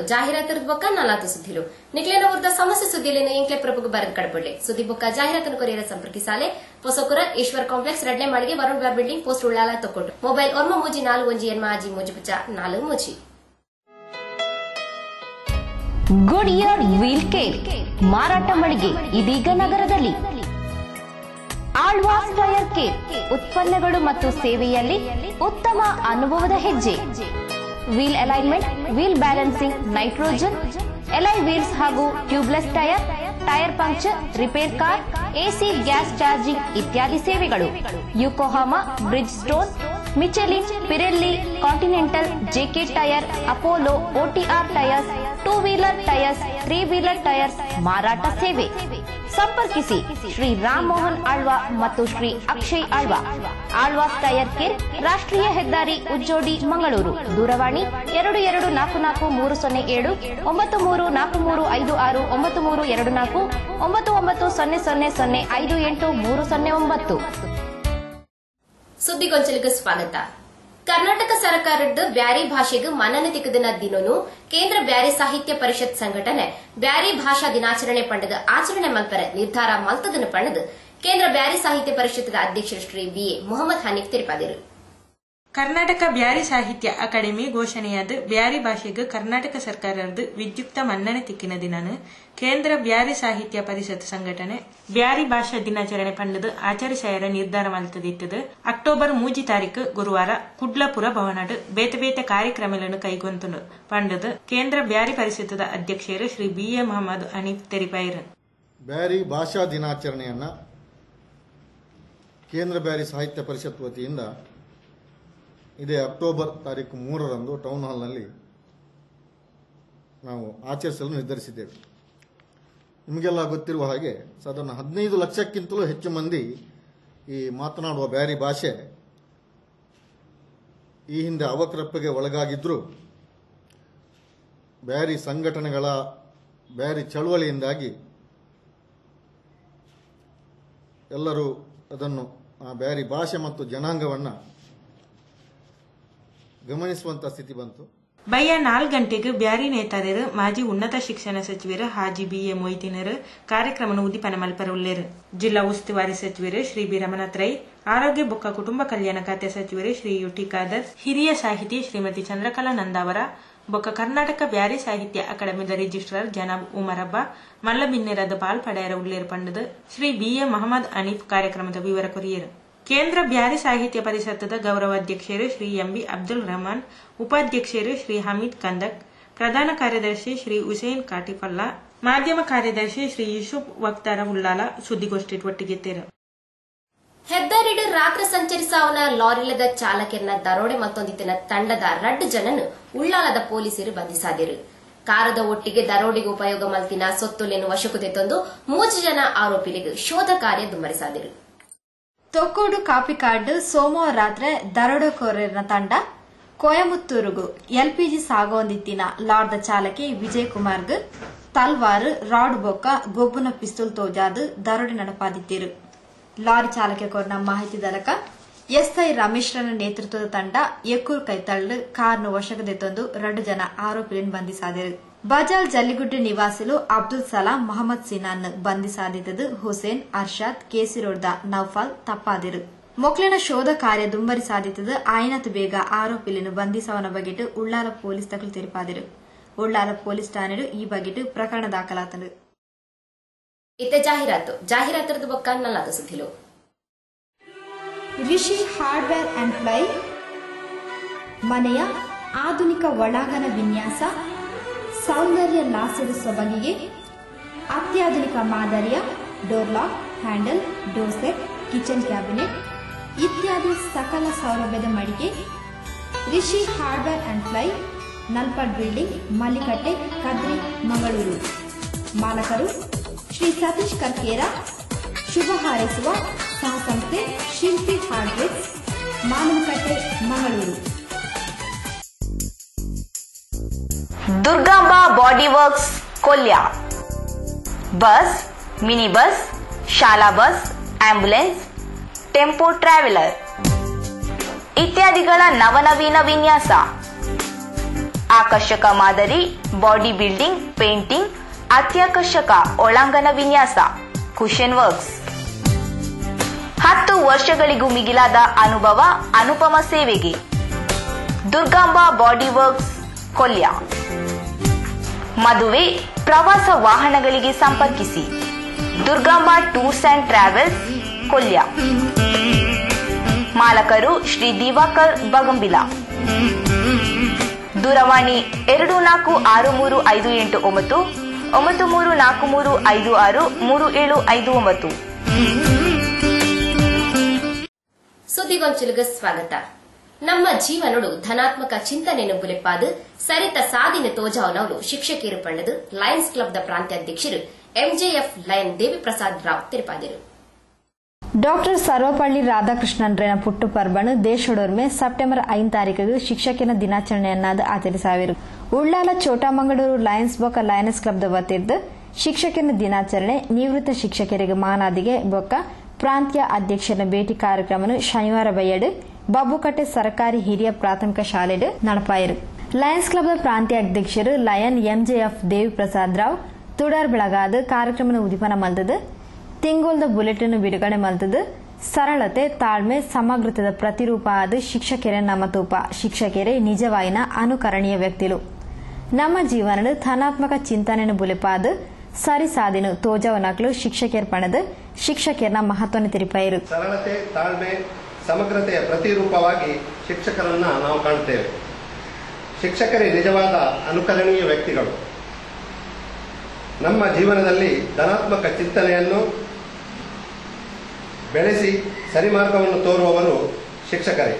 ಜಾಹೀರಾತು ಬೊಕ್ಕ ನಾಲಾತು ಸುದ್ದಿಲು ನಿಕ್ಲೇನ ಊರ್ದ ಸಮಸ್ಯೆ ಸುದ್ದಿಲಿನ ಎಂಕ್ಲೆ ಪ್ರಭುಗೆ ಬರೆದು ಕಡಪಡ್ಲೆ ಸುದ್ದಿ ಬೊಕ್ಕ ಜಾಹೀರಾತನ್ನು ಕೊರಿಯರ ಸಂಪರ್ಕಿಸಾಲೆ ಹೊಸಕುರ ಈಶ್ವರ್ ಕಾಂಪ್ಲೆಕ್ಸ್ ರೆಡ್ನೆ ಮಾಡಿಗೆ ವರುಣ್ ಬ್ಯಾರ್ building post Ullal Thokkottu mobile 934 ಮುಜಿ 4 ಮುಜಿ. ಗುಡಿಯರ್ ವೀಲ್ ಕೇರ್ ಮಾರಾಟ ಮಳಿಗೆ ಇದೀಗ ನಗರದಲ್ಲಿ. ಆಳ್ವಾಸ್ ಟೈರ್ ಕೇರ್ ಉತ್ಪನ್ನಗಳು ಮತ್ತು ಸೇವೆಯಲ್ಲಿ ಉತ್ತಮ ಅನುಭವದ ಹೆಜ್ಜೆ. Wheel alignment, wheel balancing, nitrogen, alloy wheels ಹಾಗೂ tubeless tyre, tyre puncture, repair car, AC, gas charging ಇತ್ಯಾದಿ ಸೇವೆಗಳು. Yokohama, Bridgestone, Michelin, Pirelli, Continental, JK tyre, Apollo, OTR tyres, 2 wheeler tyres, 3 wheeler tyres ಮಾರಾಟ ಸೇವೆ. ಸಂಪರ್ಕಿಸಿ ಶ್ರೀ ರಾಮ್ ಮೋಹನ್ ಆಳ್ವಾ ಮತ್ತು Shri Akshay Alva. Alva's tyre care, ರಾಷ್ಟ್ರೀಯ ಹೆದ್ದಾರಿ ಉಜ್ಜೋಡಿ, ಮಂಗಳೂರು. ದೂರವಾಣಿ 2244-307, 934356, 9324 9900058309. ಸುದ್ದಿಗೊಂಚಲಿಗೆ ಸ್ವಾಗತ. ಕರ್ನಾಟಕ ಸರ್ಕಾರದ ಬ್ಯಾರಿ ಭಾಷೆಗೆ ಮನ್ನಣೆ ತಿಕ್ಕದಿನ ದಿನನು ಕೇಂದ್ರ ಬ್ಯಾರಿ ಸಾಹಿತ್ಯ ಪರಿಷತ್ ಸಂಘಟನೆ ಬ್ಯಾರಿ ಭಾಷಾ ದಿನಾಚರಣೆ ಪಂಡದ ಆಚರಣೆ ಮಲ್ಪರ ನಿರ್ಧಾರ ಮಲ್ತದನ ಪಂಡದ ಕೇಂದ್ರ ಬ್ಯಾರಿ ಸಾಹಿತ್ಯ ಪರಿಷತ್ದ ಅಧ್ಯಕ್ಷರು ಶ್ರೀ ಬಿಎ ಮೊಹಮ್ಮದ್ ಹನೀಫ್ ತಿರುಪಾದಿರು. ಕರ್ನಾಟಕ ಬ್ಯಾರಿ ಸಾಹಿತ್ಯ ಅಕಾಡೆಮಿ ಘೋಷಣೆಯಾದ ಬ್ಯಾರಿ ಭಾಷೆಗೆ ಕರ್ನಾಟಕ ಸರ್ಕಾರದ ವಿದ್ಯುಕ್ತ ಮನ್ನಣೆ ತಿಕ್ಕಿನ ದಿನನು ಕೇಂದ್ರ ಬ್ಯಾರಿ ಸಾಹಿತ್ಯ ಪರಿಷತ್ ಸಂಘಟನೆ ಬ್ಯಾರಿ ಭಾಷಾ ದಿನಾಚರಣೆ ಪಂಡದ ಆಚರಿಸಾಯರ ನಿರ್ಧಾರ ಮಲ್ತದಿತ್ತದು. ಅಕ್ಟೋಬರ್ 3 ತಾರೀಕು ಗುರುವಾರ ಕುಡ್ಲಪುರ ಭವನಡ್ ಬೇತೆ ಬೇತೆ ಕಾರ್ಯಕ್ರಮಗಳನ್ನು ಕೈಗೊಂಡು ಪಂಡದ ಕೇಂದ್ರ ಬ್ಯಾರಿ ಪರಿಷತ್ದ ಅಧ್ಯಕ್ಷರು ಶ್ರೀ ಬಿಎ ಮೊಹಮ್ಮದ್ ಹನೀಫ್ ತೆರಿಪಾಯಿರು. ಬ್ಯಾರಿ ಭಾಷಾ ದಿನಾಚರಣೆಯನ್ನ ಕೇಂದ್ರ ಬ್ಯಾರಿ ಸಾಹಿತ್ಯ ಪರಿಷತ್ ವತಿಯಿಂದ ಇದೇ ಅಕ್ಟೋಬರ್ ತಾರೀಕು 3ರಂದು ಟೌನ್ ಹಾಲ್ನಲ್ಲಿ ನಾವು ಆಚರಿಸಲು ನಿರ್ಧರಿಸಿದ್ದೇವೆ. ನಿಮಗೆಲ್ಲ ಗೊತ್ತಿರುವ ಹಾಗೆ ಸಾಧಾರಣ 15 ಲಕ್ಷಕ್ಕಿಂತಲೂ ಹೆಚ್ಚು ಮಂದಿ ಈ ಮಾತನಾಡುವ ಬ್ಯಾರಿ ಭಾಷೆ ಈ ಹಿಂದೆ ಅವಕೃಪೆಗೆ ಒಳಗಾಗಿದ್ದರೂ ಬ್ಯಾರಿ ಸಂಘಟನೆಗಳ ಬ್ಯಾರಿ ಚಳುವಳಿಯಿಂದಾಗಿ ಎಲ್ಲರೂ ಅದನ್ನು ಆ ಬ್ಯಾರಿ ಭಾಷೆ ಮತ್ತು ಜನಾಂಗವನ್ನು ಗಮನಿಸುವಂತ ಸ್ಥಿತಿ ಬಂತು. ಬಯ್ಯ 4 ಗಂಟೆಗೆ ಬ್ಯಾರಿ ನೇತಾರರು ಮಾಜಿ ಉನ್ನತ ಶಿಕ್ಷಣ ಸಚಿವರು ಹಾಜಿ ಬಿಎ ಮೊಯ್ತೀನರು ಕಾರ್ಯಕ್ರಮ ಉದ್ದೀಪನ ಮಲ್ಪರ ಉಳ್ಳೇರು. ಜಿಲ್ಲಾ ಉಸ್ತುವಾರಿ ಸಚಿವರು ಶ್ರೀ ಬಿ ರಮನಾಥ್ ರೈ, ಆರೋಗ್ಯ ಬೊಕ್ಕ ಕುಟುಂಬ ಕಲ್ಯಾಣ ಖಾತೆ ಸಚಿವರು ಶ್ರೀ ಯುಟಿ ಖಾದರ್, ಹಿರಿಯ ಸಾಹಿತಿ ಶ್ರೀಮತಿ ಚಂದ್ರಕಲಾ ನಂದಾವರ, ಬೊಕ್ಕ ಕರ್ನಾಟಕ ಬ್ಯಾರಿ ಸಾಹಿತ್ಯ ಅಕಾಡೆಮಿದ ರಿಜಿಸ್ಟ್ರಾರ್ ಜನಾಬ್ ಉಮರ್ ಹಬ್ಬ ಮಲ್ಲಬಿನ್ನೆರದ ಪಾಲ್ಪಡೆಯರ ಉಳ್ಳೇರು ಪಂಡದ ಶ್ರೀ ಬಿಎ ಮೊಹಮ್ಮದ್ ಹನೀಫ್ ಕಾರ್ಯಕ್ರಮದ ವಿವರ ಕೊರಿಯರು. ಕೇಂದ್ರ ಬ್ಯಾರಿ ಸಾಹಿತ್ಯ ಪರಿಷತ್ದ ಗೌರವಾಧ್ಯಕ್ಷರು ಶ್ರೀ ಎಂಬಿ ಅಬ್ದುಲ್ ರಹಮಾನ್, ಉಪಾಧ್ಯಕ್ಷರು ಶ್ರೀ ಹಮೀದ್ ಕಂದಕ್, ಪ್ರಧಾನ ಕಾರ್ಯದರ್ಶಿ ಶ್ರೀ ಹುಸೇನ್ ಕಾಟಿಫಲ್ಲಾ, ಮಾಧ್ಯಮ ಕಾರ್ಯದರ್ಶಿ ಶ್ರೀ ಯೂಸುಫ್ ವಕ್ತಾರ ಉಳ್ಳಾಲ ಸುದ್ದಿಗೋಷ್ಠಿ ಒಟ್ಟಿಗೆತ್ತೇರು. ಹೆದ್ದಾರಿಡು ರಾತ್ರಿ ಸಂಚರಿಸಾವನ ಲಾರಿಲದ ಚಾಲಕರನ್ನ ದರೋಡೆ ಮತ್ತೊಂದಿತ್ತಿನ ತಂಡದ 2 ಜನನು ಉಳ್ಳಾಲದ ಪೊಲೀಸರು ಬಂಧಿಸಾದಿರು. ಕಾರದ ಒಟ್ಟಿಗೆ ದರೋಡೆಗೆ ಉಪಯೋಗ ಮಲ್ತಿನ ಸೊತ್ತುಲೆನ್ನು ವಶಕ್ಕುತೆ ತಂದು 3 ಜನ ಆರೋಪಿಗಳಿಗೆ ಶೋಧ ಕಾರ್ಯ ದುಮ್ಮರಿಸಾದರು. ತೊಕ್ಕೋಡು ಕಾಪಿಕಾಡ್ ಸೋಮವಾರ ರಾತ್ರಿ ದರೋಡೆಕೋರರ ತಂಡ ಕೊಯಮತ್ತೂರುಗು ಎಲ್ಪಿಜಿ ಸಾಗೋಂದಿತ್ತಿನ ಲಾರ್ದ ಚಾಲಕಿ ವಿಜಯ್ ಕುಮಾರ್ಗ್ ತಲ್ವಾರ್ ರಾಡ್ ಬೊಕ್ಕ ಗೊಬ್ಬುನ ಪಿಸ್ತೂಲ್ ತೋಜಾದು ದರೋಡೆ ನಡಪಾದಿತ್ತಿರು. ಲಾರಿ ಚಾಲಕ ಕೊರನ ಮಾಹಿತಿ ದಲಕ ಎಸ್ಐ ರಮೇಶ್ರನ ನೇತೃತ್ವದ ತಂಡ ಎಕ್ಕೂರ್ ಕೈತಳ್ಳು ಕಾರ್ನು ವಶಕ್ಕೆ ತಂದು 2 ಜನ ಆರೋಪಿಗಳನ್ನು ಬಂಧಿಸಾದರು. ಬಜಾಲ್ ಜಲ್ಲಿಗುಡ್ಡೆ ನಿವಾಸಿಲು ಅಬ್ದುಲ್ ಸಲಾಂ ಮೊಹಮ್ಮದ್ ಸಿನಾನ್ ಬಂಧಿಸಾದಿದ್ದು ಹುಸೇನ್ ಅರ್ಷಾದ್ ಕೇಸಿರೋಡ್ದ ನೌಫಾಲ್ ತಪ್ಪಾದಿರು. ಮೊಕ್ಲಿನ ಶೋಧ ಕಾರ್ಯ ದುಂಬರಿ ಸಾಧಿತದ ಆಯ್ನತ್ ಬೇಗ ಆರೋಪಿలను ಬಂಧಿಸವನ ಬಗೆಟ್ ಉಳ್ಳಾಲ ಪೊಲೀಸ್ ತಕಲು ತೆರಪಾದಿರು. ಉಳ್ಳಾಲ ಪೊಲೀಸ್ ಠಾಣೆಡು ಈ ಬಗೆಟ್ ಪ್ರಕರಣ ದಾಖಲಾತನು. ಇತ್ತೆ ಜಾಹೀರಾತರದ ಬೊಕ್ಕ ನಲ್ಲದ ಸುದ್ದಿಲು ರಿಷಿ ಹಾರ್ಡ್ವೇರ್ ಅಂಡ್ ಫ್ಲೈ ಮನೆಯ ಆಧುನಿಕ ಒಳಾಂಗಣ ವಿನ್ಯಾಸ, ಸೌಂದರ್ಯ ಲಾಸ್ಯದ ಸೊಬಗಿಗೆ ಅತ್ಯಾಧುನಿಕ ಮಾದರಿಯ door lock, handle, door set, kitchen cabinet ಇತ್ಯಾದಿ ಸಕಲ ಸೌಲಭ್ಯದ ಮಳಿಗೆ Rishi hardware and ply, Nalpad building, Mallikatte, Kadri, Mangaluru. ಮಾಲಕರು ಶ್ರೀ ಸತೀಶ್ ಕರ್ಕೇರ. ಶುಭ ಹಾರೈಸುವ ಸಹಸಂಸ್ಥೆ ಶಿಲ್ಪಿ ಹಾರ್ಡ್ವೇರ್, ಮಾನವಕಟ್ಟೆ, Mangaluru. Durgamba body works Kolya. Bus, mini bus, ಶಾಲಾ ಬಸ್, ಆಂಬ್ಯುಲೆನ್ಸ್, ಟೆಂಪೋ ಟ್ರಾವೆಲರ್ ಇತ್ಯಾದಿಗಳ ನವನವೀನ ವಿನ್ಯಾಸ, ಆಕರ್ಷಕ ಮಾದರಿ, ಬಾಡಿ ಬಿಲ್ಡಿಂಗ್, ಪೇಂಟಿಂಗ್, ಅತ್ಯಾಕರ್ಷಕ ಒಳಾಂಗಣ ವಿನ್ಯಾಸ, ಕುಶನ್ ವರ್ಕ್ಸ್. 10 ವರ್ಷಗಳಿಗೂ ಮಿಗಿಲಾದ ಅನುಭವ, ಅನುಪಮ ಸೇವೆಗೆ ದುರ್ಗಾಂಬ ಬಾಡಿ ವರ್ಕ್ಸ್ ಕೊಲ್ಯ. ಮದುವೆ, ಪ್ರವಾಸ ವಾಹನಗಳಿಗೆ ಸಂಪರ್ಕಿಸಿ Durgamba tours and travels Kolya. ಮಾಲಕರು ಶ್ರೀ ದಿವಾಕರ್ ಬಗಂಬಿಲ. ದೂರವಾಣಿ 246358 9343563759. ಸುದ್ದಿಗೊಂಚಲಿಗೆ ಸ್ವಾಗತ. ನಮ್ಮ ಜೀವನಡು ಧನಾತ್ಮಕ ಚಿಂತನೆಯನ್ನು ಬುಲೆಪಾದು ಸರಿತ ಸಾಧಿನೆ ತೋಜಾವನವರು ಶಿಕ್ಷಕಿಯರು ಪಣ್ಣದು ಲಯನ್ಸ್ ಕ್ಲಬ್ ದ ಪ್ರಾಂತ್ಯಾಧ್ಯಕ್ಷರು ಎಂಜೆಎಫ್ ಲಯನ್ ದೇವಿ ಪ್ರಸಾದ್ ರಾವ್ ತಿರುಪಾದರು. ಡಾಕ್ಟರ್ ಸರ್ವಪಳ್ಳಿ ರಾಧಾಕೃಷ್ಣನ್ರೇನ ಪುಟ್ಟು ಪರ್ಬಣ್ ದೇಶದೊರ್ಮೆ ಸೆಪ್ಟೆಂಬರ್ 5 ತಾರೀಕಿಗೆ ಶಿಕ್ಷಕಿನ ದಿನಾಚರಣೆಯನ್ನಾದ ಆಚರಿಸಾವಿರು. ಉಳ್ಳಾಲ ಚೋಟಾಮಂಗಳೂರು ಲಯನ್ಸ್ ಬೊಕ್ಕ ಲಯನ್ಸ್ ಕ್ಲಬ್ ದ ವತಿರ್ದು ಶಿಕ್ಷಕಿನ ದಿನಾಚರಣೆ ನಿವೃತ್ತ ಶಿಕ್ಷಕರಿಗೆ ಮಾನಾದಿಗೆ ಬೊಕ್ಕ ಪ್ರಾಂತ್ಯ ಅಧ್ಯಕ್ಷರ ಭೇಟಿ ಕಾರ್ಯಕ್ರಮ ಶನಿವಾರ ಬಯ್ಯಡು ಬಬ್ಬುಕಟ್ಟೆ ಸರ್ಕಾರಿ ಹಿರಿಯ ಪ್ರಾಥಮಿಕ ಶಾಲೆಡ್ ನಡಪಾಯಿರು. ಲಯನ್ಸ್ ಕ್ಲಬ್ ದ ಪ್ರಾಂತ್ಯ ಅಧ್ಯಕ್ಷರು ಲಯನ್ ಎಂಜೆಎಫ್ ದೇವಿ ಪ್ರಸಾದ್ ರಾವ್ ತುಡರ್ ಬೆಳಗಾದ ಕಾರ್ಯಕ್ರಮ ಉದಿಪನ ಮಲ್ತದು. ತಿಂಗೋಲ್ದ ಬುಲೆಟಿನ್ ಬಿಡುಗಡೆ ಮಲ್ತದು. ಸರಳತೆ, ತಾಳ್ಮೆ, ಸಮಗ್ರತೆದ ಪ್ರತಿರೂಪ ಆದ ಶಿಕ್ಷಕರೇ ನಮ್ಮ ತೂಪ. ಶಿಕ್ಷಕರೇ ನಿಜವಾಯಿನ ಅನುಕರಣೀಯ ವ್ಯಕ್ತಿಲು. ನಮ್ಮ ಜೀವನದ ಧನಾತ್ಮಕ ಚಿಂತನೆಯನ್ನು ಬುಲೆಪಾದ ಸರಿ ಸಾಧಿನು ತೋಜವನಕ್ಲು ಶಿಕ್ಷಕರ ಪಣದ ಶಿಕ್ಷಕರನ ಮಹತ್ವನ ತಿರುಪಾಯಿರು. ಸರಳತೆ, ತಾಳ್ಮೆ, ಸಮಗ್ರತೆಯ ಪ್ರತಿರೂಪವಾಗಿ ಶಿಕ್ಷಕರನ್ನ ನಾವು ಕಾಣುತ್ತೇವೆ. ಶಿಕ್ಷಕರೇ ನಿಜವಾದ ಅನುಕರಣೀಯ ವ್ಯಕ್ತಿಗಳು. ನಮ್ಮ ಜೀವನದಲ್ಲಿ ಧನಾತ್ಮಕ ಚಿಂತನೆಯನ್ನು ಬೆಳೆಸಿ ಸರಿಮಾರ್ಗವನ್ನು ತೋರುವವರು ಶಿಕ್ಷಕರೇ.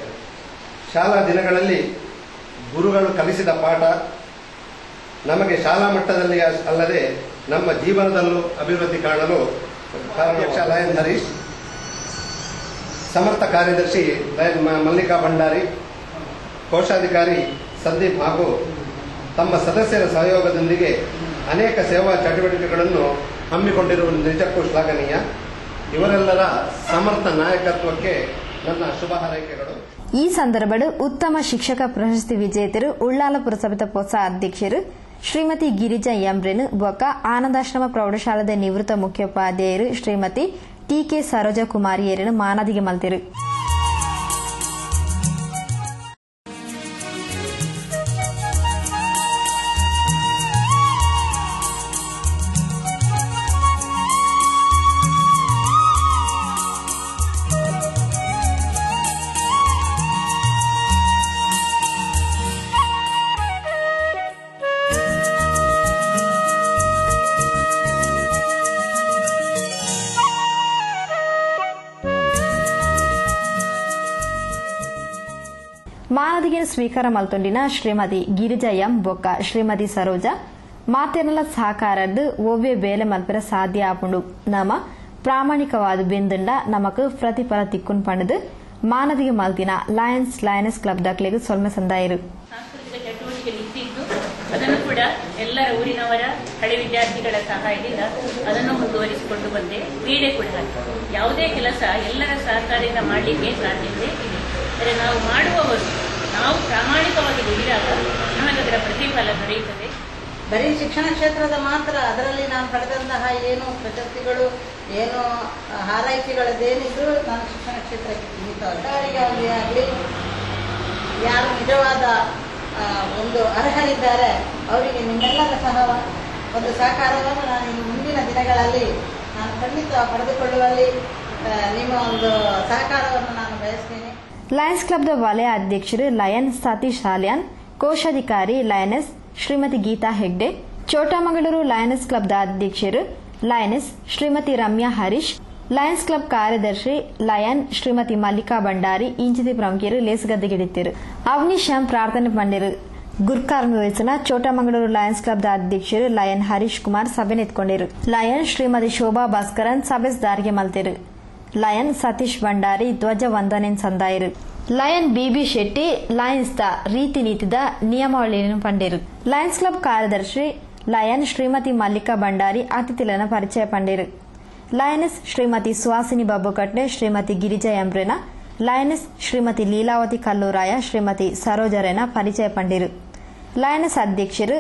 ಶಾಲಾ ದಿನಗಳಲ್ಲಿ ಗುರುಗಳು ಕಲಿಸಿದ ಪಾಠ ನಮಗೆ ಶಾಲಾ ಮಟ್ಟದಲ್ಲಿ ಅಲ್ಲದೆ ನಮ್ಮ ಜೀವನದಲ್ಲೂ ಅಭಿವೃದ್ಧಿ ಕಾಣಲು ಕಾರ್ಯಾಧ್ಯಕ್ಷ ಲಯನ್ ಹರೀಶ್, ಸಮರ್ಥ ಕಾರ್ಯದರ್ಶಿ ಲಯನ್ ಮಲ್ಲಿಕಾ ಭಂಡಾರಿ, ಕೋಶಾಧಿಕಾರಿ ಸಂದೀಪ್ ಹಾಗೂ ತಮ್ಮ ಸದಸ್ಯರ ಸಹಯೋಗದೊಂದಿಗೆ ಅನೇಕ ಸೇವಾ ಚಟುವಟಿಕೆಗಳನ್ನು ಹಮ್ಮಿಕೊಂಡಿರುವುದು ನಿಜಕ್ಕೂ ಶ್ಲಾಘನೀಯ. ಇವರೆಲ್ಲರ ಸಮರ್ಥ ನಾಯಕತ್ವಕ್ಕೆ ನನ್ನ ಶುಭ ಹಾರೈಕೆಗಳು. ಈ ಸಂದರ್ಭದ ಉತ್ತಮ ಶಿಕ್ಷಕ ಪ್ರಶಸ್ತಿ ವಿಜೇತರು ಉಳ್ಳಾಲ ಪುರಸಭೆದ ಪೊಸ ಅಧ್ಯಕ್ಷರು ಶ್ರೀಮತಿ ಗಿರಿಜಾ ಎಂಬ್ರೇನು ಬೊಕ್ಕ ಆನಂದಾಶ್ರಮ ಪ್ರೌಢಶಾಲೆದ ನಿವೃತ್ತ ಮುಖ್ಯೋಪಾಧ್ಯಾಯರು ಶ್ರೀಮತಿ ಟಿಕೆ ಸರೋಜಾ ಕುಮಾರಿಯರನ್ನು ಮಾನದಿಗೆ ಮಲ್ತಿರು. ಮಾನದಿಗೆ ಸ್ವೀಕಾರ ಮಲ್ತೊಂಡಿನ ಶ್ರೀಮತಿ ಗಿರಿಜಾ ಎಂ ಬೊಕ್ಕ ಶ್ರೀಮತಿ ಸರೋಜಾ ಮಾತೆರಲ ಸಹಕಾರದ್ದು ಒವ್ವೆ ಬೇಲೆ ಮಲ್ಪರ ಸಾಧ್ಯ ಆಪುಂಡು ನಮ ಪ್ರಾಮಾಣಿಕವಾದ ಬೆಂದುಂಡ ನಮಕ್ ಪ್ರತಿಫಲ ತಿಕ್ಕುನ್ ಪಂಡದು ಮಾನದಿಗೆ ಮಲ್ತಿನ ಲಯನ್ಸ್ ಕ್ಲಬ್ ದಾಖಲೆಗೆ ಸೊಲ್ಮೆ ಸಂದಾಯರು. ಸಾಂಸ್ಕೃತಿಕ ಚಟುವಟಿಕೆ ನಿಂತಿದ್ದು ಅದನ್ನು ಕೂಡ ಎಲ್ಲರ ಊರಿನವರ ಹಳೆ ವಿದ್ಯಾರ್ಥಿಗಳ ಸಹಾಯದಿಂದ ಅದನ್ನು ಮುಂದುವರಿಸಿಕೊಂಡು ಬಂದೆ. ಕ್ರೀಡೆ ಕೂಡ ಯಾವುದೇ ಕೆಲಸ ಎಲ್ಲರ ಸಹಕಾರದಿಂದ ಮಾಡಲಿಕ್ಕೆ ಸಾಧ್ಯತೆ ಇದೆ. ಆದರೆ ನಾವು ಮಾಡುವವರು ನಾವು ಪ್ರಾಮಾಣಿಕವಾಗಿ ದುಡಿದಾಗ ನಮಗದರ ಪ್ರತಿಫಲ ದೊರೆಯುತ್ತದೆ. ಬರೀ ಶಿಕ್ಷಣ ಕ್ಷೇತ್ರದ ಮಾತ್ರ ಅದರಲ್ಲಿ ನಾನು ಪಡೆದಂತಹ ಏನು ಪ್ರಶಸ್ತಿಗಳು ಏನು ಹಾರೈಕೆಗಳದ್ದೇನಿದ್ರು ನಾನು ಶಿಕ್ಷಣ ಕ್ಷೇತ್ರಕ್ಕೆ ಸೀಮಿತವಾಗಿ ಆಗಲಿ ಯಾರು ನಿಜವಾದ ಒಂದು ಅರ್ಹರಿದ್ದಾರೆ ಅವರಿಗೆ ನಿಮ್ಮೆಲ್ಲರ ಒಂದು ಸಹಕಾರವನ್ನು ನಾನು ಇನ್ನು ಮುಂದಿನ ದಿನಗಳಲ್ಲಿ ನಾನು ಖಂಡಿತ ಪಡೆದುಕೊಳ್ಳುವಲ್ಲಿ ನಿಮ್ಮ ಒಂದು ಸಹಕಾರವನ್ನು ನಾನು ಬಯಸ್ತೇನೆ. ಲಯನ್ಸ್ ಕ್ಲಬ್ದ ವಲಯ ಅಧ್ಯಕ್ಷರು ಲಯನ್ ಸತೀಶ್ ಸಾಲ್ಯಾನ್, ಕೋಶಾಧಿಕಾರಿ ಲಯನೆಸ್ ಶ್ರೀಮತಿ ಗೀತಾ ಹೆಗ್ಡೆ, ಚೋಟಮಗಳೂರು ಲಯನ್ಸ್ ಕ್ಲಬ್ದ ಅಧ್ಯಕ್ಷರು lioness Shrimati Ramya Harish, Lions Club ಕಾರ್ಯದರ್ಶಿ ಲಯನ್ ಶ್ರೀಮತಿ ಮಲ್ಲಿಕಾ ಭಂಡಾರಿ ಇಂಚಿತಿ ಪ್ರಮುಖರು ಲೇಸುಗದ್ದೆಗಿಡಿತ್ತರು. ಅವನಿಶಾಂ ಪ್ರಾರ್ಥನೆ ಪಂಡಿರು. ಗುರ್ಕಾರ್ಮಿ ವಯಸ್ಸಿನ ಚೋಟಮಗಳೂರು ಲಯನ್ಸ್ ಕ್ಲಬ್ದ ಅಧ್ಯಕ್ಷರು ಲಯನ್ ಹರೀಶ್ ಕುಮಾರ್ ಸಭೆ ನೆತ್ಕೊಂಡಿರು. ಲಯನ್ ಶ್ರೀಮತಿ ಶೋಭಾ ಭಾಸ್ಕರನ್ ಸಭೆಸ್ ದಾರಿಗೆ ಮಲ್ತಿರು. ಲಯನ್ ಸತೀಶ್ ಭಂಡಾರಿ ಧ್ವಜ ವಂದನೆನ್ ಸಂದಾಯರು. ಲಯನ್ ಬಿಬಿ ಶೆಟ್ಟಿ ಲಯನ್ಸ್ ದ ರೀತಿ ನೀತಿದ ನಿಯಮಾವಳಿಯನ್ನು ಪಂಡಿರು. ಲಯನ್ಸ್ ಕ್ಲಬ್ ಕಾರ್ಯದರ್ಶಿ ಲಯನ್ ಶ್ರೀಮತಿ ಮಲ್ಲಿಕಾ ಭಂಡಾರಿ ಅತಿಥಿಗಳನ್ನು ಪರಿಚಯ ಪಂಡಿರು. ಲಯನೆಸ್ ಶ್ರೀಮತಿ ಸುಹಾಸಿನಿ ಬಾಬುಕಟ್ನೆ, ಶ್ರೀಮತಿ ಗಿರಿಜಾ ಎಂಬ್ರೆನ, ಲಯನೆಸ್ ಶ್ರೀಮತಿ ಲೀಲಾವತಿ ಕಲ್ಲೂರಾಯ, ಶ್ರೀಮತಿ ಸರೋಜರೇನ ಪರಿಚಯ ಪಂಡಿರು. ಲಯನೆಸ್ ಅಧ್ಯಕ್ಷರು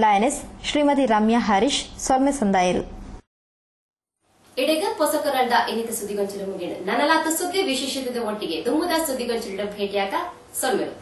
ಲಯನೆಸ್ ಶ್ರೀಮತಿ ರಮ್ಯಾ ಹರೀಶ್ ಸೊಲ್ಮೆ ಸಂದಾಯರು. ಇಡೀಗ ಪೊಸಕರಲ್ದ ಇನ್ನಿತ ಸುದ್ದಿಗೊಂಚಲು ಮುಗಿದು ನನಲಾದ ಸುದ್ದಿ ವಿಶೇಷದ ಒಟ್ಟಿಗೆ ದುಮ್ಮದ ಸುದ್ದಿಗೊಂಚಲು ಭೇಟಿಯಾಗ ಸೊಲ್ಮೆರು.